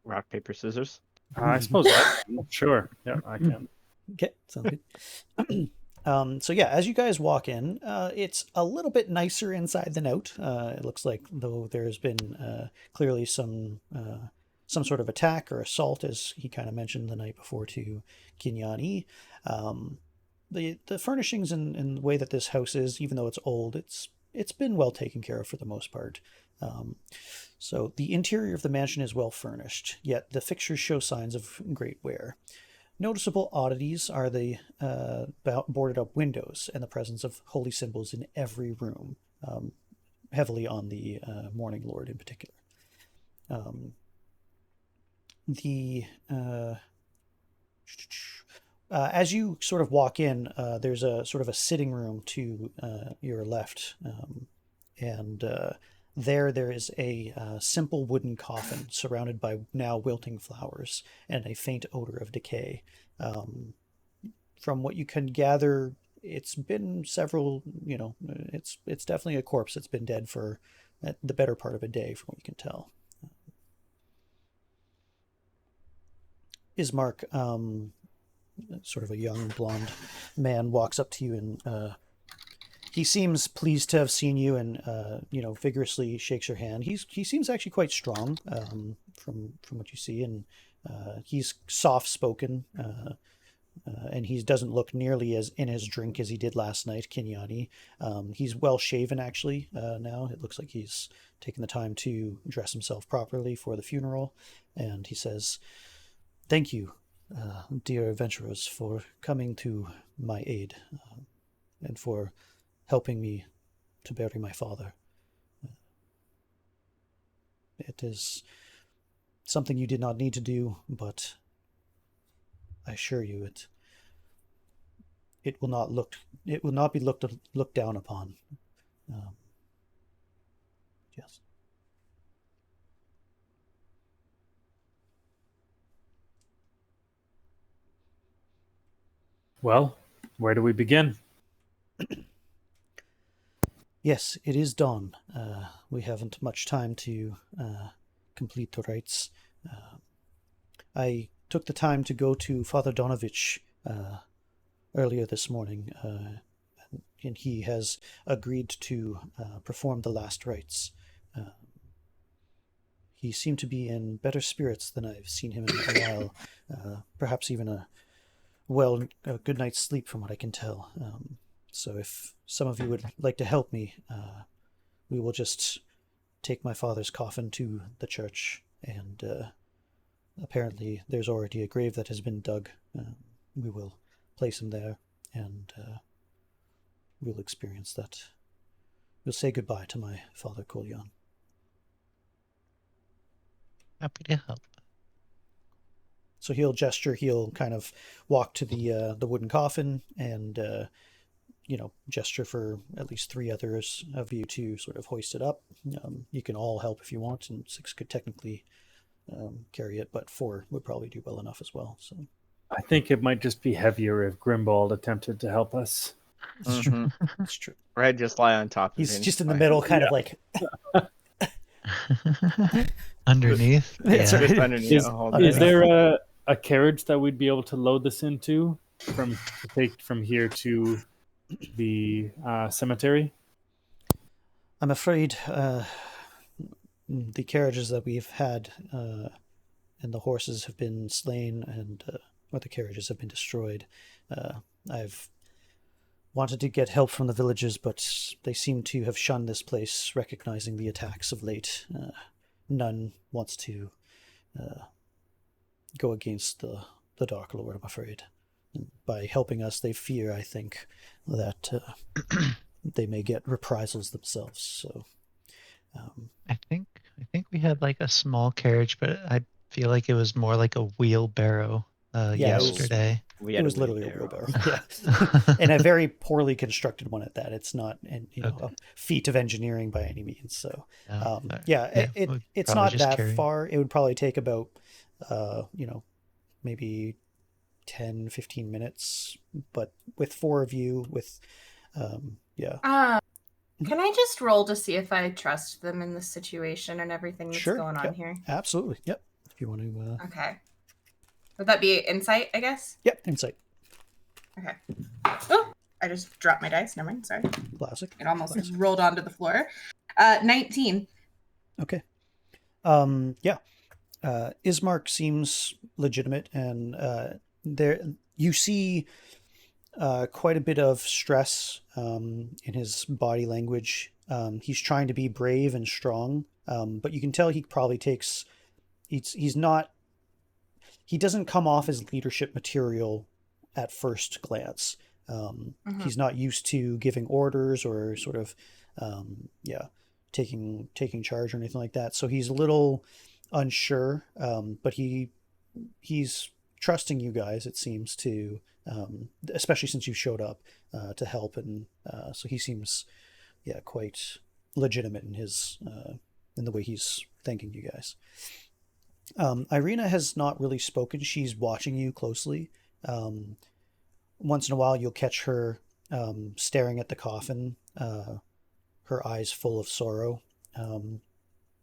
Rock, paper, scissors. I suppose I can. Sure. Yeah, I can. Okay, sounds good. So yeah, as you guys walk in, it's a little bit nicer inside than out. It looks like though there's been clearly some sort of attack or assault, as he kind of mentioned the night before to Kinyani. The furnishings and the way that this house is, even though it's old, it's been well taken care of for the most part. So the interior of the mansion is well furnished, yet the fixtures show signs of great wear. Noticeable oddities are the boarded up windows and the presence of holy symbols in every room, heavily on the Morning Lord in particular. As you sort of walk in, there's a sort of a sitting room to your left, and there is a simple wooden coffin surrounded by now wilting flowers and a faint odor of decay. From what you can gather, it's been several, it's definitely a corpse that's been dead for the better part of a day, from what you can tell. Ismark, sort of a young blonde man, walks up to you, and he seems pleased to have seen you, and vigorously shakes your hand. He seems actually quite strong, from what you see, and he's soft spoken, and he doesn't look nearly as in his drink as he did last night, Kinyani. He's well shaven actually now. It looks like he's taken the time to dress himself properly for the funeral, and he says, "Thank you, dear adventurers, for coming to my aid, and for helping me to bury my father. It is something you did not need to do, but I assure you it will not be looked down upon. Yes." Well, where do we begin? Yes, it is dawn. We haven't much time to complete the rites. I took the time to go to Father Donavich earlier this morning, and he has agreed to perform the last rites. He seemed to be in better spirits than I've seen him in a while, perhaps even a good night's sleep from what I can tell. So if some of you would like to help me, we will just take my father's coffin to the church, and apparently there's already a grave that has been dug. We will place him there, and we'll experience that. We'll say goodbye to my father, Kolyan. Happy to help. So he'll gesture. He'll kind of walk to the wooden coffin and gesture for at least 3 others of you to sort of hoist it up. You can all help if you want, and 6 could technically carry it, but 4 would probably do well enough as well. So I think it might just be heavier if Grimbald attempted to help us. it's true. It's true. Red just lie on top of He's him. just in the middle, kind of like Underneath. That's Yeah. right. Just underneath. Is, hold underneath. is it. there a carriage that we'd be able to load this into to take from here to the cemetery? I'm afraid the carriages that we've had and the horses have been slain, and or the carriages have been destroyed. I've wanted to get help from the villagers, but they seem to have shunned this place, recognizing the attacks of late. None wants to go against the Dark Lord, I'm afraid. And by helping us, they fear, I think, that they may get reprisals themselves. So, I think we had like a small carriage, but I feel like it was more like a wheelbarrow Yeah, it was- yesterday. We it had was a literally a wheelbarrow. wheelbarrow. Yeah, and a very poorly constructed one at that. It's not, Okay. a feat of engineering by any means. So, Alright. it's we'd not probably just that carry it. far. It would probably take about, maybe 10, 15 minutes. But with 4 of you, Can I just roll to see if I trust them in this situation and everything that's Sure, going on yep. here? Absolutely. Yep. If you want to, Okay. Would that be insight, I guess? yep, insight. Okay. Oh, I just dropped my dice. Never mind. Sorry. Classic. It almost Classic. rolled onto the floor. 19. Okay. Ismark seems legitimate, and there you see quite a bit of stress in his body language. He's trying to be brave and strong, but you can tell he probably takes. He's not. He doesn't come off as leadership material at first glance. He's not used to giving orders or sort of, taking charge or anything like that. So he's a little unsure, but he's trusting you guys. It seems to, especially since you showed up to help, and so he seems, quite legitimate in his in the way he's thanking you guys. Irina has not really spoken. She's watching you closely. Once in a while, you'll catch her staring at the coffin, her eyes full of sorrow.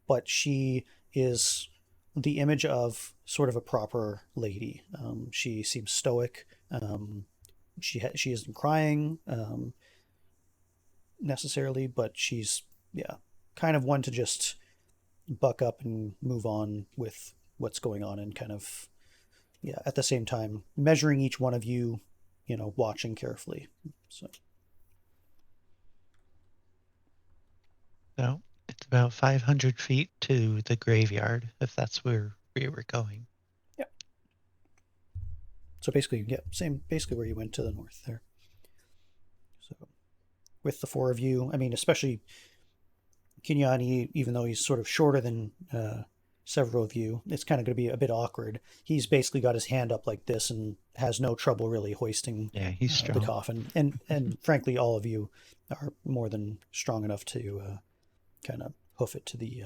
But she is the image of sort of a proper lady. She seems stoic. She isn't crying necessarily, but she's kind of one to just buck up and move on with what's going on, and kind of at the same time measuring each one of you, watching carefully. So it's about 500 feet to the graveyard, if that's where we were going. So basically, basically where you went to the north there. So with the 4 of you, I mean, especially Kinyani, even though he's sort of shorter than several of you, it's kind of going to be a bit awkward. He's basically got his hand up like this and has no trouble really hoisting He's strong. the coffin. And frankly, all of you are more than strong enough to kind of hoof it to the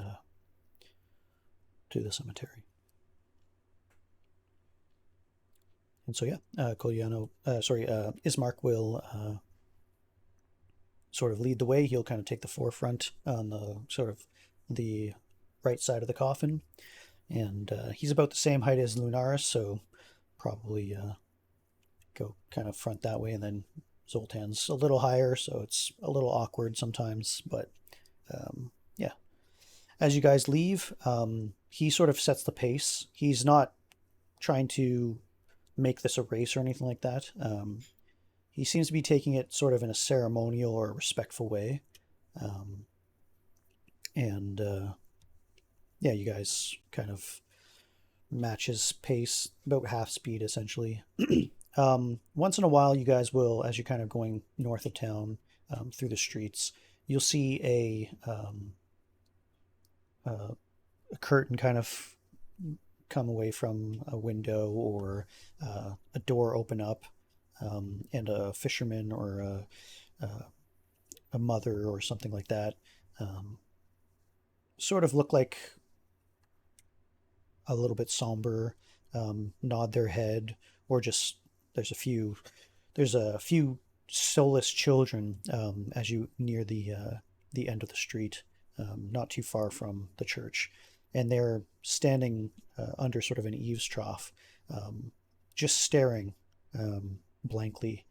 cemetery. And so Ismark will sort of lead the way. He'll kind of take the forefront on the sort of the right side of the coffin, and he's about the same height as Lunaris, so probably go kind of front that way, and then Zoltan's a little higher, so it's a little awkward sometimes, but as you guys leave, he sort of sets the pace. He's not trying to make this a race or anything like that. He seems to be taking it sort of in a ceremonial or respectful way. And yeah, you guys kind of match his pace, about half speed essentially. Once in a while, you guys will, as you're kind of going north of town through the streets, you'll see a curtain kind of come away from a window, or a door open up, and a fisherman or a mother or something like that sort of look like a little bit somber, nod their head, or just there's a few soulless children as you near the end of the street, not too far from the church, and they're standing under sort of an eaves trough, just staring blankly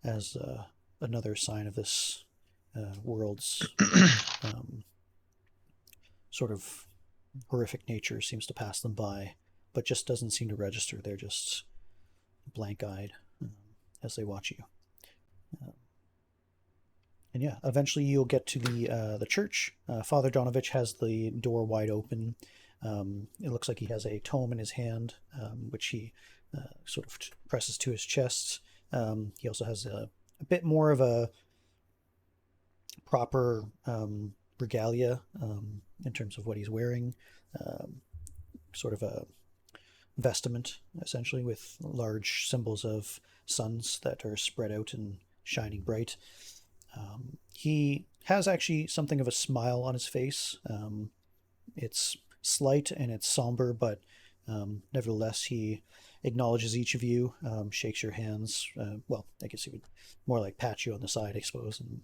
as another sign of this world's sort of horrific nature seems to pass them by, but just doesn't seem to register. They're just blank-eyed as they watch you. And yeah, eventually you'll get to the church. Father Donavich has the door wide open. It looks like he has a tome in his hand, which he sort of presses to his chest. He also has a bit more of a proper regalia in terms of what he's wearing, sort of a vestment essentially with large symbols of suns that are spread out and shining bright. He has actually something of a smile on his face. It's slight and it's somber, but nevertheless he acknowledges each of you, shakes your hands. Well, I guess he would more like pat you on the side, I suppose, and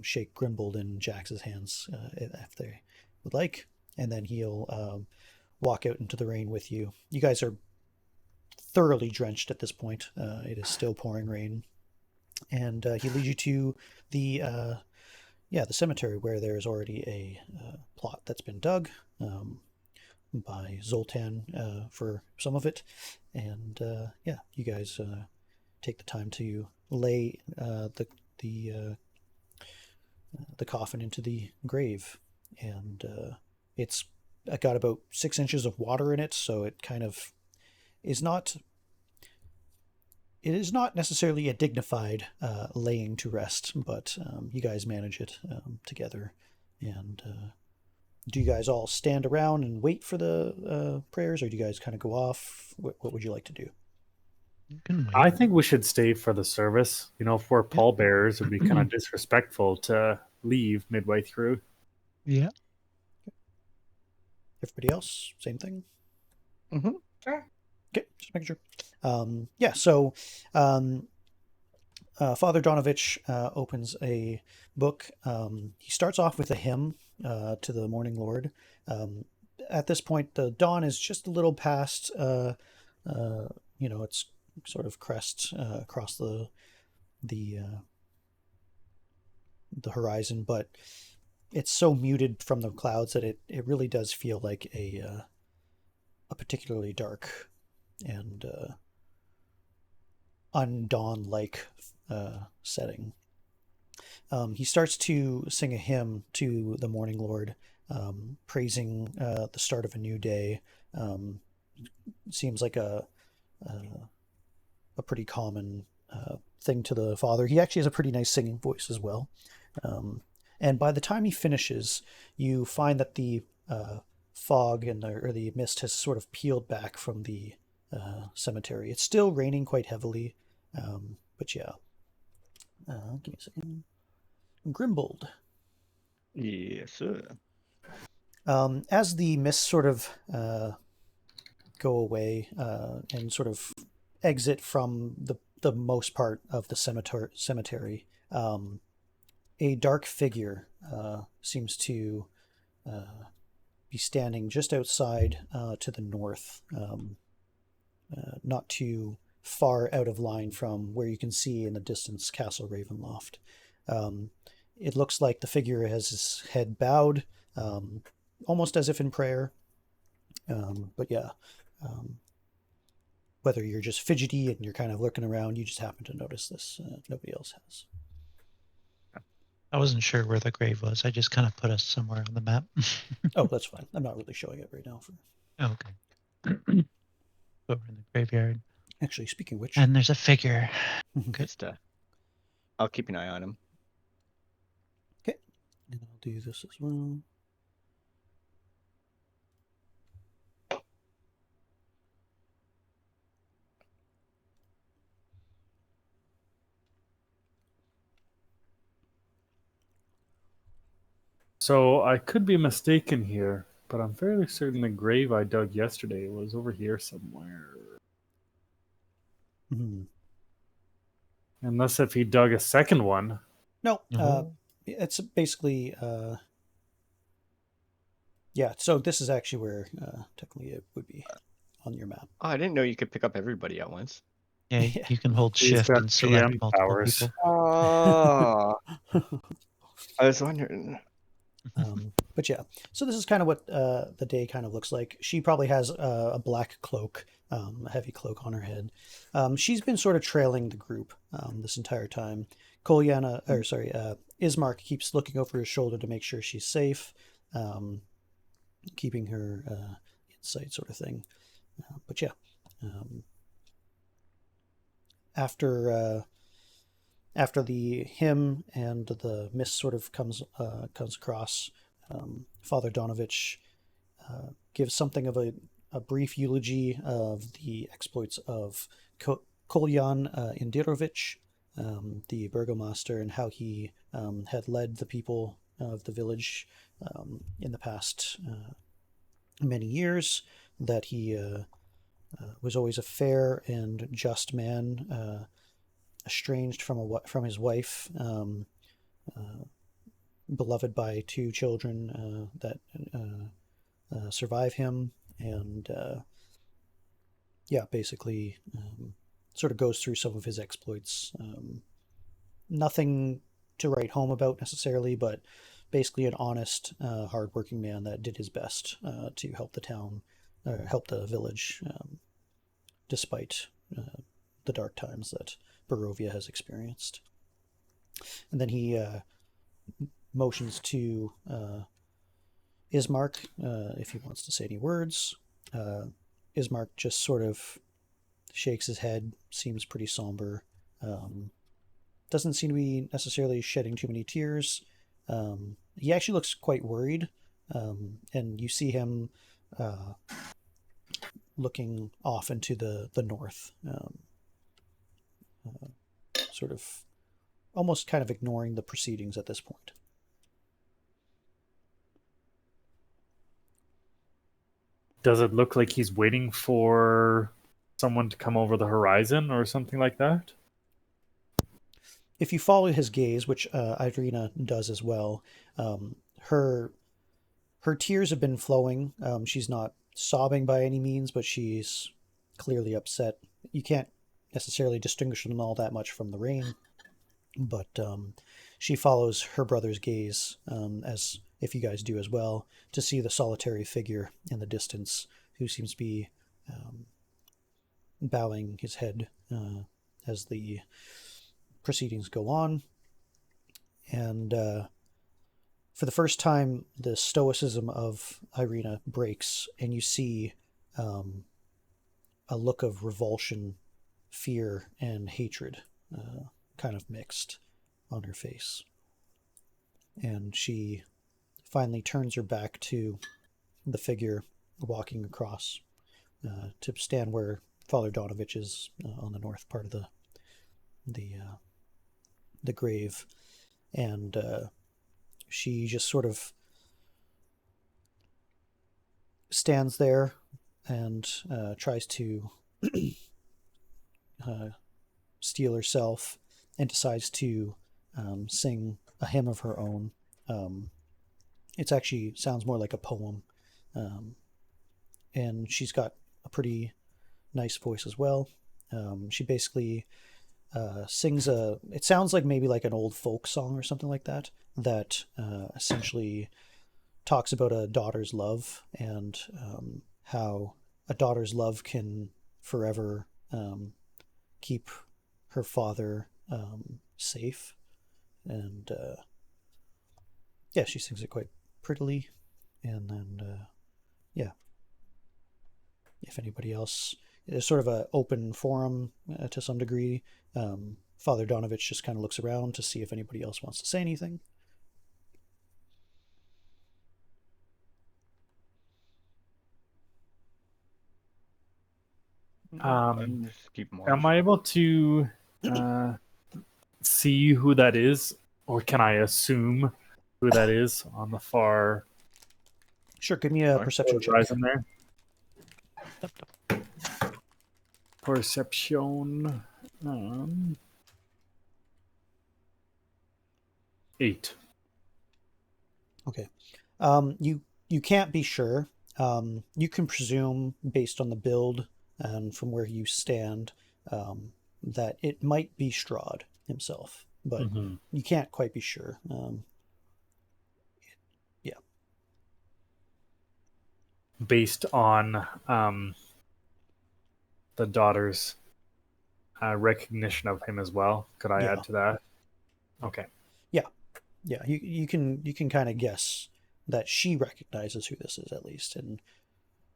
shake Grimbold and Jax's hands if they would like, and then he'll walk out into the rain with you. You guys are thoroughly drenched at this point. It is still pouring rain, and he leads you to the cemetery, where there is already a plot that's been dug by Zoltan for some of it, and you guys take the time to lay the coffin into the grave, and it's got about 6 inches of water in it, so it kind of is not. It is not necessarily a dignified laying to rest, but you guys manage it together. And do you guys all stand around and wait for the prayers, or do you guys kind of go off? What would you like to do? You can wait. I think we should stay for the service. You know, if we're pallbearers, it would be kind of disrespectful to leave midway through. Yeah. Everybody else, same thing? Mm-hmm. Sure. Okay, just making sure. So Father Donavich opens a book. He starts off with a hymn to the Morning Lord. At this point, the dawn is just a little past, its sort of crest across the horizon, but it's so muted from the clouds that it really does feel like a particularly dark and undawn-like setting. He starts to sing a hymn to the Morning Lord, praising the start of a new day. Seems like a pretty common thing to the Father. He actually has a pretty nice singing voice as well. And by the time he finishes, you find that the fog and the mist has sort of peeled back from the cemetery. It's still raining quite heavily, but yeah. Give me a second. Grimbold. Yes, sir. As the mists sort of go away and sort of exit from the most part of the cemetery, a dark figure seems to be standing just outside to the north, not too far out of line from where you can see in the distance Castle Ravenloft. It looks like the figure has his head bowed, almost as if in prayer. But yeah, whether you're just fidgety and you're kind of looking around, you just happen to notice this. Nobody else has. I wasn't sure where the grave was. I just kind of put us somewhere on the map. Oh, that's fine. I'm not really showing it right now. Oh, okay. Over in the graveyard. Actually, speaking of which, And there's a figure. Good. Just I'll keep an eye on him. okay, and I'll do this as well. So I could be mistaken here, but I'm fairly certain the grave I dug yesterday was over here somewhere. Hmm. Unless if he dug a second one. No, Mhm. it's basically yeah. So this is actually where technically it would be on your map. Oh, I didn't know you could pick up everybody at once. Yeah, Yeah. you can hold He's shift got and select GM multiple powers. people. Oh, I was wondering. But yeah, so this is kind of what the day kind of looks like. She probably has a black cloak, a heavy cloak on her head. She's been sort of trailing the group this entire time. Ismark keeps looking over his shoulder to make sure she's safe, keeping her in sight, sort of thing. But yeah, after the hymn and the mist sort of comes across, Father Donavich gives something of a brief eulogy of the exploits of Kolyan Indirovich, the burgomaster, and how he had led the people of the village in the past many years, that he was always a fair and just man, estranged from his wife, beloved by two children that survive him, and yeah, basically sort of goes through some of his exploits. Nothing to write home about necessarily, but basically an honest, hardworking man that did his best to help the town, help the village, despite the dark times that Barovia has experienced. And then he motions to Ismark if he wants to say any words. Ismark just sort of shakes his head, seems pretty somber. Doesn't seem to be necessarily shedding too many tears. He actually looks quite worried, and you see him looking off into the north, sort of almost kind of ignoring the proceedings at this point. Does it look like he's waiting for someone to come over the horizon or something like that? If you follow his gaze, which Irina does as well, her tears have been flowing. She's not sobbing by any means, but she's clearly upset. You can't necessarily distinguish them all that much from the rain, but she follows her brother's gaze, as if you guys do as well, to see the solitary figure in the distance who seems to be bowing his head as the proceedings go on. And for the first time, the stoicism of Irina breaks, and you see a look of revulsion, fear, and hatred kind of mixed on her face. And she finally turns her back to the figure walking across to stand where Father Donavich is on the north part of the grave, and she just sort of stands there and tries to steel herself, and decides to sing a hymn of her own. It's actually sounds more like a poem, and she's got a pretty nice voice as well. She basically sings it sounds like maybe like an old folk song or something like that, that essentially talks about a daughter's love, and how a daughter's love can forever keep her father safe, and yeah, she sings it quite prettily. And then, yeah, if anybody else, it's sort of an open forum to some degree. Father Donavich just kind of looks around to see if anybody else wants to say anything. Just keep Am watch. I able to see who that is, or can I assume who that is on the far Sure, give me a perception check. horizon there? Perception. 8. Okay. You can't be sure. You can presume based on the build and from where you stand that it might be Strahd himself, but you can't quite be sure. Yeah. Based on the daughter's recognition of him as well, could I Yeah. add to that? Okay. Yeah, you can kind of guess that she recognizes who this is at least, and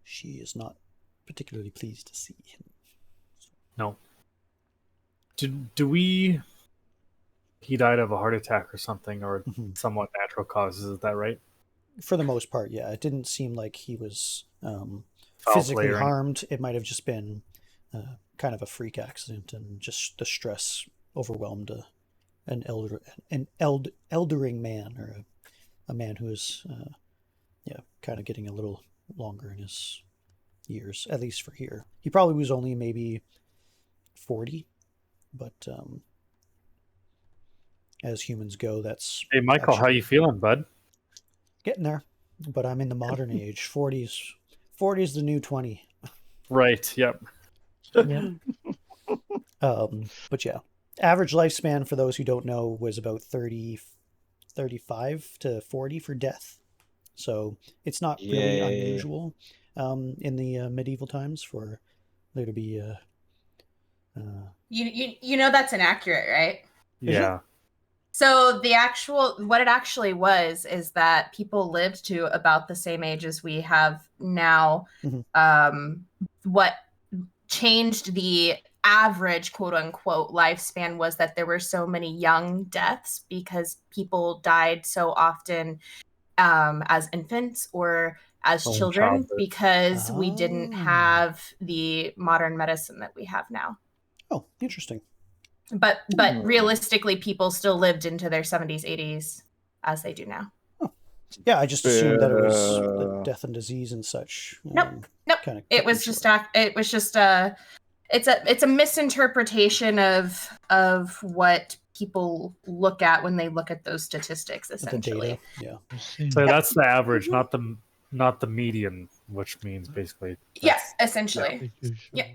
she is not particularly pleased to see him. No. Do we? He died of a heart attack or something, or somewhat natural causes. Is that right? For the most part, yeah. It didn't seem like he was Foul physically play or anything. harmed. It might have just been kind of a freak accident, and just the stress overwhelmed an eldering man, or a man who is kind of getting a little longer in his years, at least for here. He probably was only maybe 40, but as humans go, that's Hey, Michael, how you feeling, bud? getting there. But I'm in the modern age. 40's the new 20. Right. Yep. Yep. But yeah, average lifespan for those who don't know was about 35 to 40 for death. So it's not really unusual in the medieval times for there to be You know that's inaccurate, right? Yeah. So what it actually was is that people lived to about the same age as we have now. What changed the average quote unquote lifespan was that there were so many young deaths because people died so often as infants or as children because we didn't have the modern medicine that we have now. Oh, interesting. But realistically, people still lived into their 70s, 80s as they do now. Oh. Yeah, I just assumed that it was the death and disease and such. Nope. Kind of It was just it's a misinterpretation of what people look at when they look at those statistics, essentially. The data. Yeah. So that's the average, not the median, which means basically. Yes, essentially. Yeah.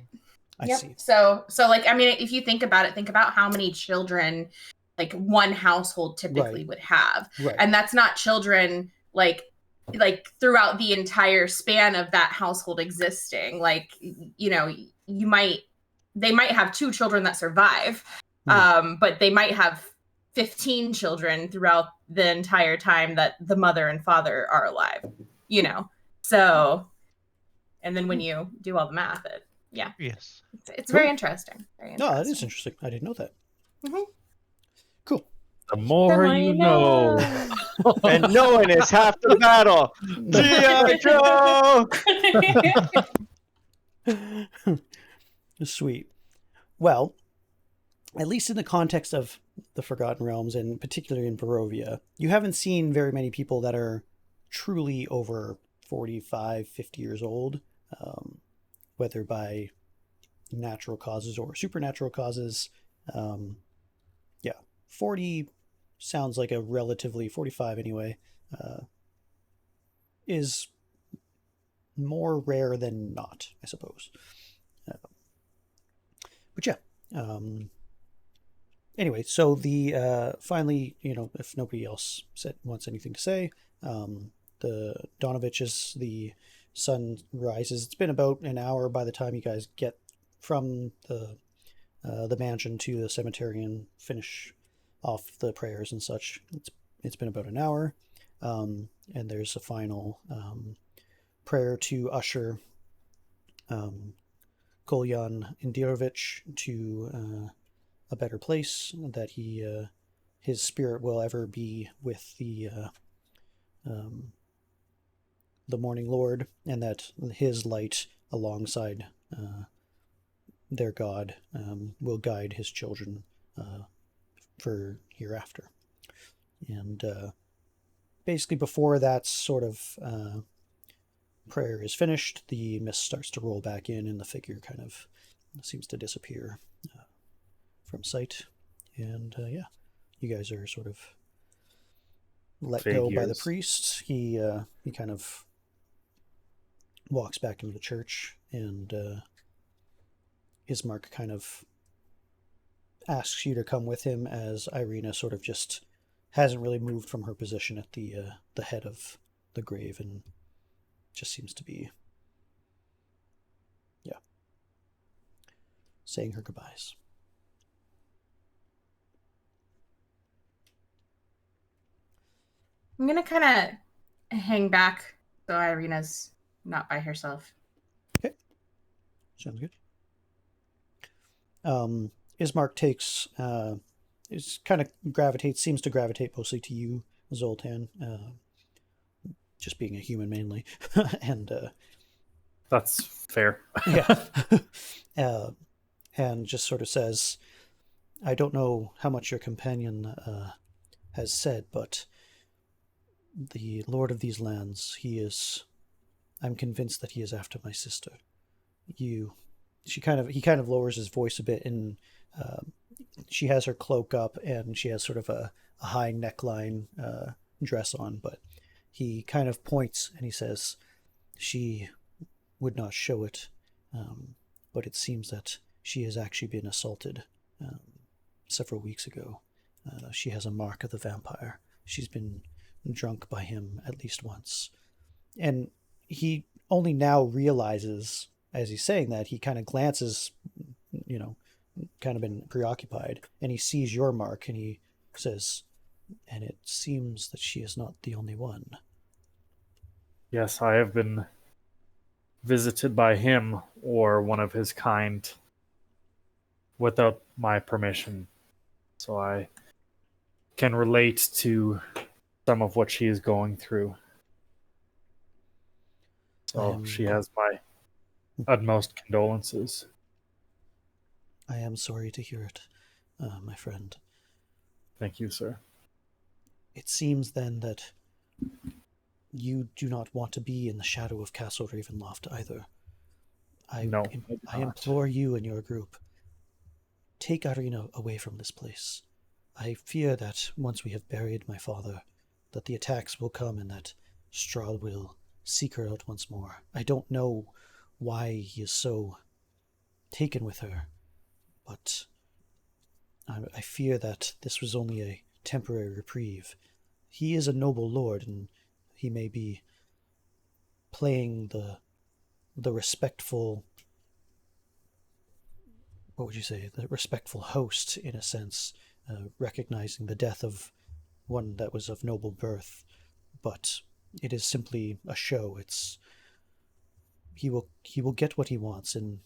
I see. So like, I mean, if you think about it, think about how many children like one household typically would have. Right. And that's not children like throughout the entire span of that household existing. Like, you know, they might have 2 children that survive, but they might have 15 children throughout the entire time that the mother and father are alive, you know? So, and then when you do all the math, Yes. it's very interesting. Very interesting. No, that is interesting. I didn't know that. Cool. The more you know. And knowing is half the battle. G.I. Joe! Sweet. Well, at least in the context of the Forgotten Realms, and particularly in Barovia, you haven't seen very many people that are truly over 45, 50 years old, whether by natural causes or supernatural causes. 40 sounds like a relatively, 45 anyway, is more rare than not, I suppose. But yeah. Anyway, so the finally, if nobody else wants anything to say, the Donaviches, the sun rises. It's been about an hour by the time you guys get from the mansion to the cemetery and finish off the prayers and such. It's been about an hour. And there's a final prayer to usher Kolyan Indirovich to a better place, that his spirit will ever be with the Morning Lord, and that his light alongside their God will guide his children for hereafter. And basically, before that sort of prayer is finished, the mist starts to roll back in, and the figure kind of seems to disappear from sight. And yeah, you guys are sort of let go by the priest. He kind of walks back into the church, and Ismark kind of asks you to come with him, as Irina sort of just hasn't really moved from her position at the head of the grave, and just seems to be, yeah, saying her goodbyes. I'm gonna kind of hang back so Irina's not by herself. Okay, sounds good. Ismark takes seems to gravitate mostly to you, Zoltan, just being a human mainly, and that's fair. yeah, and just sort of says, "I don't know how much your companion has said, but the Lord of these lands, I'm convinced that he is after my sister. He kind of lowers his voice a bit, and she has her cloak up, and she has sort of a high neckline dress on, but he kind of points and he says, she would not show it, but it seems that she has actually been assaulted several weeks ago. She has a mark of the vampire. She's been drunk by him at least once." And he only now realizes, as he's saying that, he kind of glances, kind of been preoccupied, and he sees your mark, and he says, "And it seems that she is not the only one." Yes, I have been visited by him or one of his kind without my permission, so I can relate to some of what she is going through. So she has my utmost condolences. I am sorry to hear it, my friend. Thank you, sir. It seems then that you do not want to be in the shadow of Castle Ravenloft either. No, I implore you and your group, take Irina away from this place. I fear that once we have buried my father, that the attacks will come, and that Strahd will seek her out once more. I don't know why he is so taken with her, but I fear that this was only a temporary reprieve. He is a noble lord, and he may be playing the respectful, what would you say, the respectful host, in a sense, recognizing the death of one that was of noble birth, but it is simply a show. He will get what he wants, and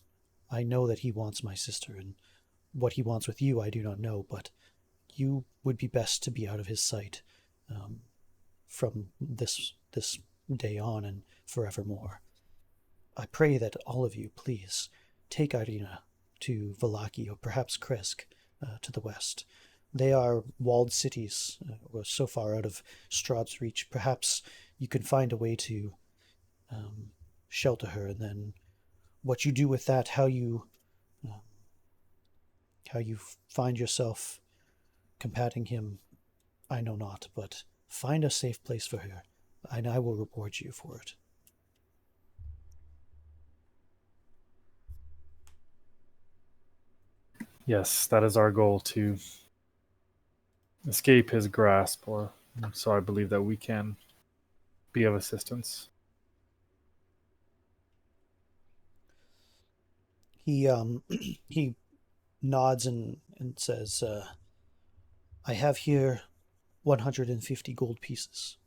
I know that he wants my sister, and what he wants with you I do not know, but you would be best to be out of his sight from this day on and forevermore. I pray that all of you, please, take Irina to Vallaki, or perhaps Kresk, to the west. They are walled cities, or so far out of Strahd's reach. Perhaps you can find a way to shelter her, and then what you do with that, how you find yourself combating him, I know not, but find a safe place for her, and I will reward you for it. Yes, that is our goal, to escape his grasp, or so I believe that we can be of assistance. He he nods and says, "I have here 150 gold pieces.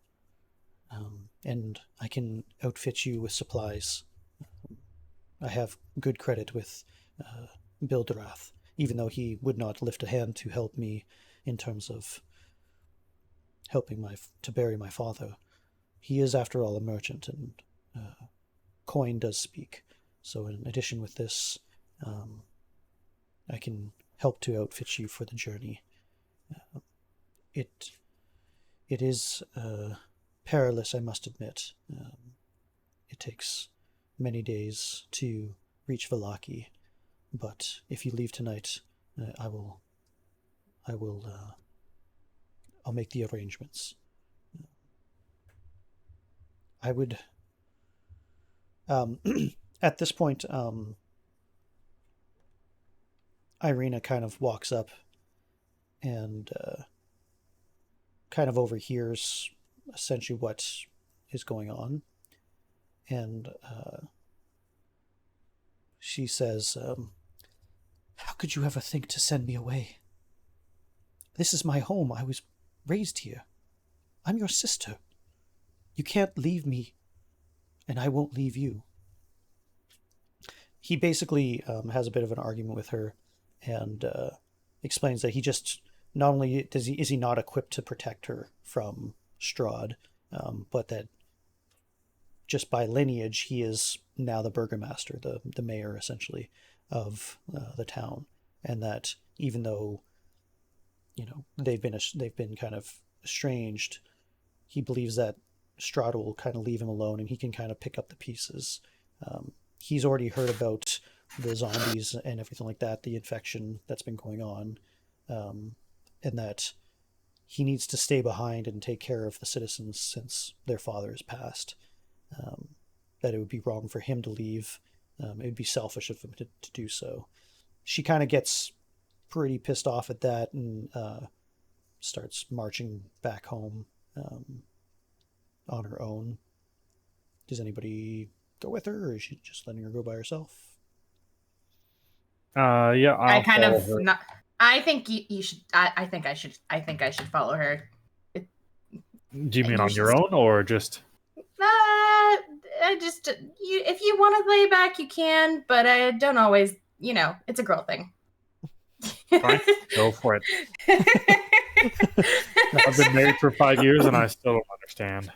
and I can outfit you with supplies. I have good credit with Bilderath, even though he would not lift a hand to help me in terms of helping to bury my father. He is, after all, a merchant, and coin does speak. So in addition with this, I can help to outfit you for the journey. It is perilous, I must admit. It takes many days to reach Vallaki, but if you leave tonight, I'll make the arrangements. I would. At this point, Irina kind of walks up and kind of overhears essentially what is going on, and she says, "How could you ever think to send me away? This is my home. I was raised here. I'm your sister. You can't leave me, and I won't leave you." He basically has a bit of an argument with her, and explains that he just not only is he not equipped to protect her from Strahd, but that just by lineage he is now the burgomaster, the mayor essentially of the town, and that even though they've been kind of estranged, he believes that Strahd will kind of leave him alone, and he can kind of pick up the pieces. He's already heard about the zombies and everything like that, the infection that's been going on, and that he needs to stay behind and take care of the citizens since their father has passed. That it would be wrong for him to leave. It would be selfish of him to do so. She kind of gets pretty pissed off at that and starts marching back home on her own. Does anybody go with her, or is she just letting her go by herself? Yeah, I I'll kind follow of her. not. I think you should. I think I should. I think I should follow her. Do you mean You on should your own or just? I just you. If you want to lay back, you can, but I don't always. It's a girl thing. Fine, go for it. I've been married for 5 years and I still don't understand.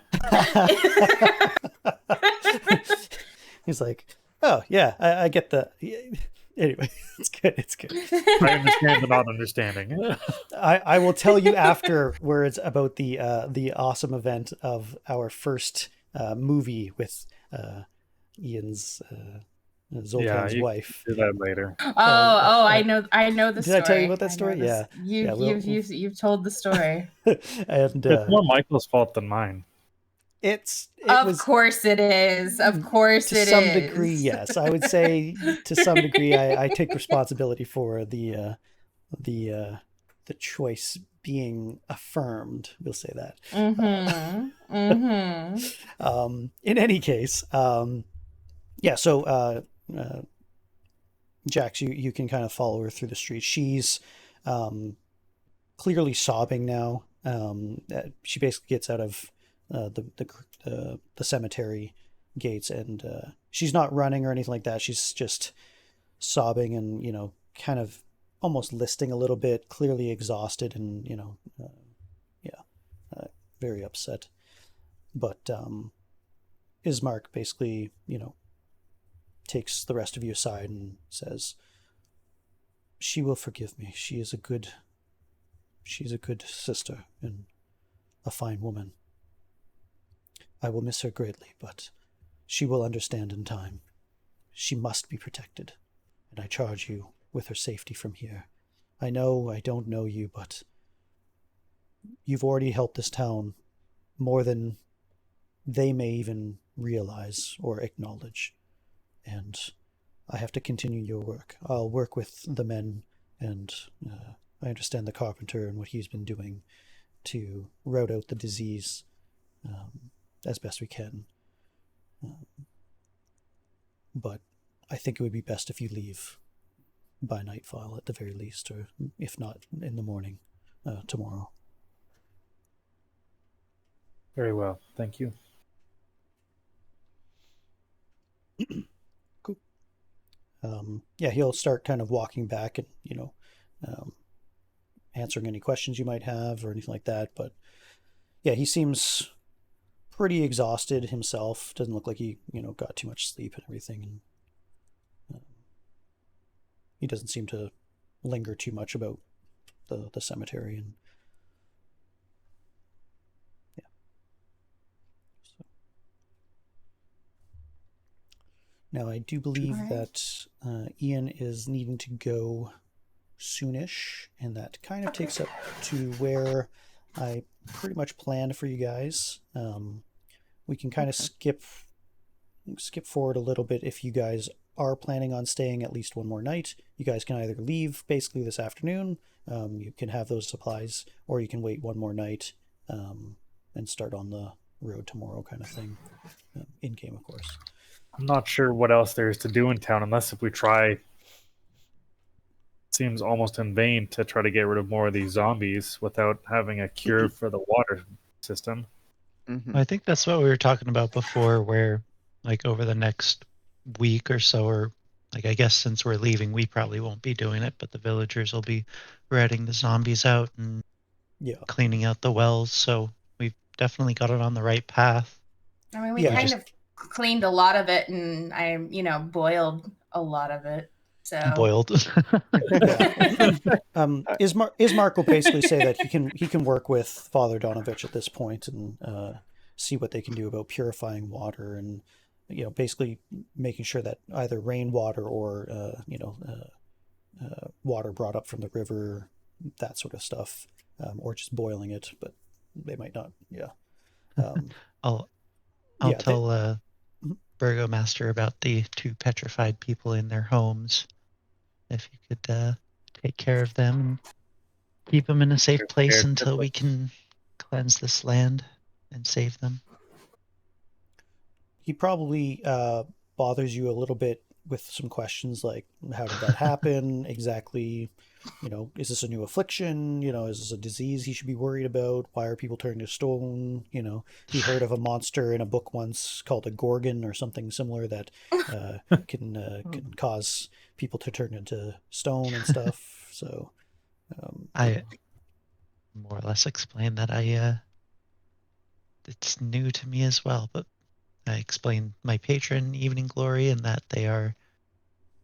He's like, "Oh yeah, I get the." Anyway, it's good. I understand the not understanding. I will tell you afterwards about the awesome event of our first movie with Ian's Zoltan's you wife. do that later. I know the Did story. I tell you about that story? Yeah. You've told the story. And It's more Michael's fault than mine. Of course it is. Of course to it some is. degree, yes. I would say to some degree I take responsibility for the choice being affirmed. We'll say that. In any case, yeah. So, Jax, you can kind of follow her through the street. She's clearly sobbing now. She basically gets out of the cemetery gates, and she's not running or anything like that. She's just sobbing and kind of almost listing a little bit, clearly exhausted and very upset. But Ismark basically takes the rest of you aside and says, "She will forgive me. She's a good sister and a fine woman. I will miss her greatly, but she will understand in time. She must be protected, and I charge you with her safety from here. I know I don't know you, but you've already helped this town more than they may even realize or acknowledge, and I have to continue your work. I'll work with the men, and I understand the carpenter and what he's been doing to root out the disease as best we can. But I think it would be best if you leave by nightfall at the very least, or if not in the morning tomorrow." Very well, thank you. yeah, he'll start kind of walking back and, answering any questions you might have or anything like that. But yeah, he seems pretty exhausted himself. Doesn't look like he, got too much sleep and everything. And he doesn't seem to linger too much about the cemetery. And yeah. So. Now, I do believe that Ian is needing to go soonish, and that kind of takes up to where I pretty much planned for you guys. We can kind of skip forward a little bit if you guys are planning on staying at least one more night. You guys can either leave basically this afternoon, you can have those supplies, or you can wait one more night and start on the road tomorrow kind of thing. In game, of course. I'm not sure what else there is to do in town unless if we try. Seems almost in vain to try to get rid of more of these zombies without having a cure for the water system. I think that's what we were talking about before, where like over the next week or so, or like I guess since we're leaving, we probably won't be doing it, but the villagers will be ratting the zombies out and cleaning out the wells. So we've definitely got it on the right path. I mean, we kind of cleaned a lot of it, and I, boiled a lot of it. So boiled. Ismark will basically say that he can work with Father Donavich at this point and see what they can do about purifying water and basically making sure that either rainwater or water brought up from the river, that sort of stuff, or just boiling it, but they might not. Yeah. I'll tell Burgomaster about the 2 petrified people in their homes. If you could take care of them and keep them in a safe place until we can cleanse this land and save them. He probably bothers you a little bit with some questions like, how did that happen exactly? Is this a new affliction? Is this a disease he should be worried about? Why are people turning to stone? He heard of a monster in a book once called a gorgon or something similar that can cause people to turn into stone and stuff. So I more or less explained that it's new to me as well, but I explained my patron, Evening Glory, and that they are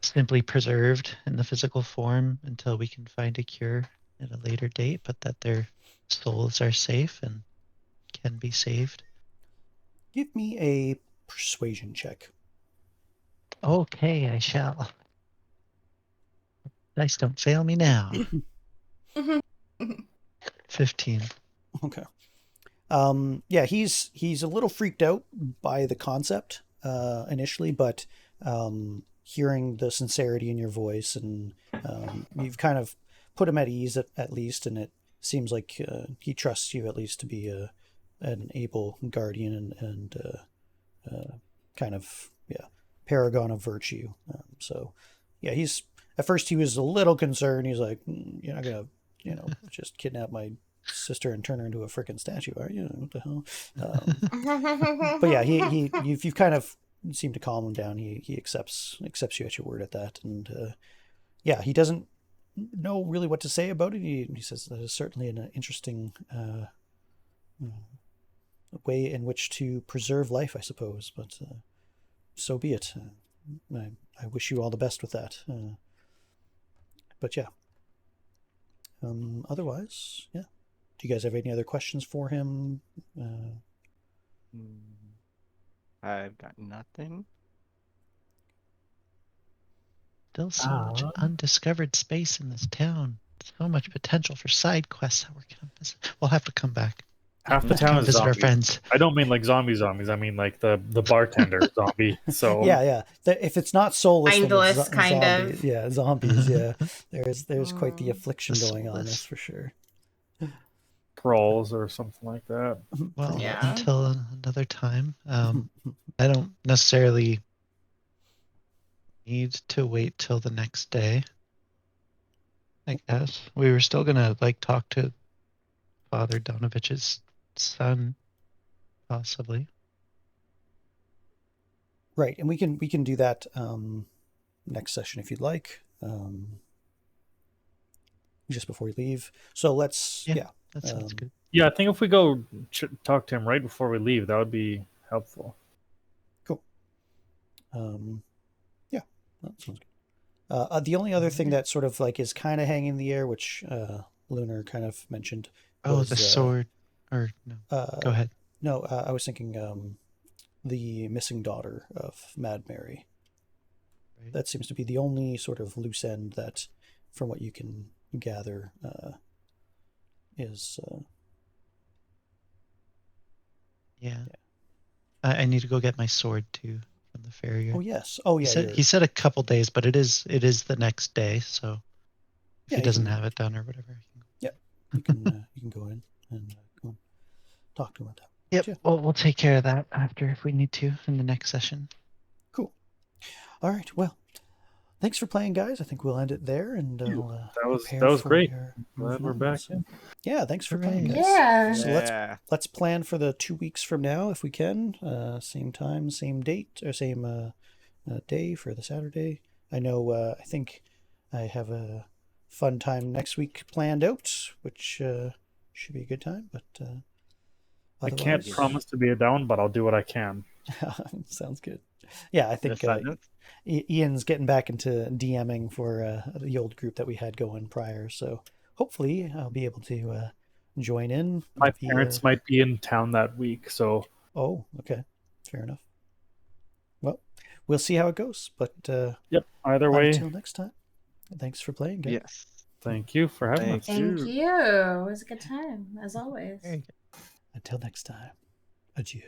simply preserved in the physical form until we can find a cure at a later date, but that their souls are safe and can be saved. Give me a persuasion check. Okay, I shall. Dice don't fail me now. 15. Okay. Yeah, he's a little freaked out by the concept initially, but hearing the sincerity in your voice and you've kind of put him at ease at least, and it seems like he trusts you at least to be an able guardian and kind of paragon of virtue. So yeah, at first he was a little concerned. He's like, you're not gonna just kidnap my sister and turn her into a freaking statue, are you? What the hell? But yeah, you've kind of seemed to calm him down. He accepts you at your word at that, and yeah, he doesn't know really what to say about it. He says that is certainly an interesting way in which to preserve life, I suppose, but so be it. I wish you all the best with that. But yeah. Otherwise, yeah. Do you guys have any other questions for him? I've got nothing. Still so much undiscovered space in this town. So much potential for side quests that we're going to visit. We'll have to come back. Half the town is visit zombies. Our friends. I don't mean like zombies. I mean like the bartender zombie. So yeah. If it's not soulless, mindless, then it's kind zombies. of. Yeah, zombies. Yeah, there's quite the affliction going on. That's for sure. Thralls or something like that. Well, until another time. I don't necessarily need to wait till the next day. I guess we were still gonna talk to Father Donavich's son, possibly. Right, and we can do that next session if you'd like. Just before we leave. So let's that sounds good. Yeah, I think if we go talk to him right before we leave, that would be helpful. Cool. Yeah, that sounds good. The only other thing that sort of like is kind of hanging in the air, which Lunar kind of mentioned. Oh, the sword. Or no. Go ahead. No, I was thinking the missing daughter of Mad Mary. Right. That seems to be the only sort of loose end that, from what you can gather, is. Yeah. I need to go get my sword too from the farrier. Oh yes. Oh yeah. He said a couple days, but it is the next day. So if he doesn't have it done or whatever, you can go in and go and talk to him about that. Yep. Yeah. Well, we'll take care of that after if we need to in the next session. Cool. All right. Well, thanks for playing, guys. I think we'll end it there, and that was great. Glad we're back. Yeah. Thanks for playing, guys. Yeah. So let's plan for the 2 weeks from now if we can. Same time, same date, or same day for the Saturday. I know. I think I have a fun time next week planned out, which should be a good time. But I can't promise to be a down, but I'll do what I can. Sounds good. Yeah, I think Ian's getting back into DMing for the old group that we had going prior. So hopefully I'll be able to join in. My parents might be in town that week, so. Oh, okay. Fair enough. Well, we'll see how it goes. But yep. Either way. Until next time. Thanks for playing, guys. Yes. Thank you for having us. Thank you. It was a good time, as always. Until next time. Adieu.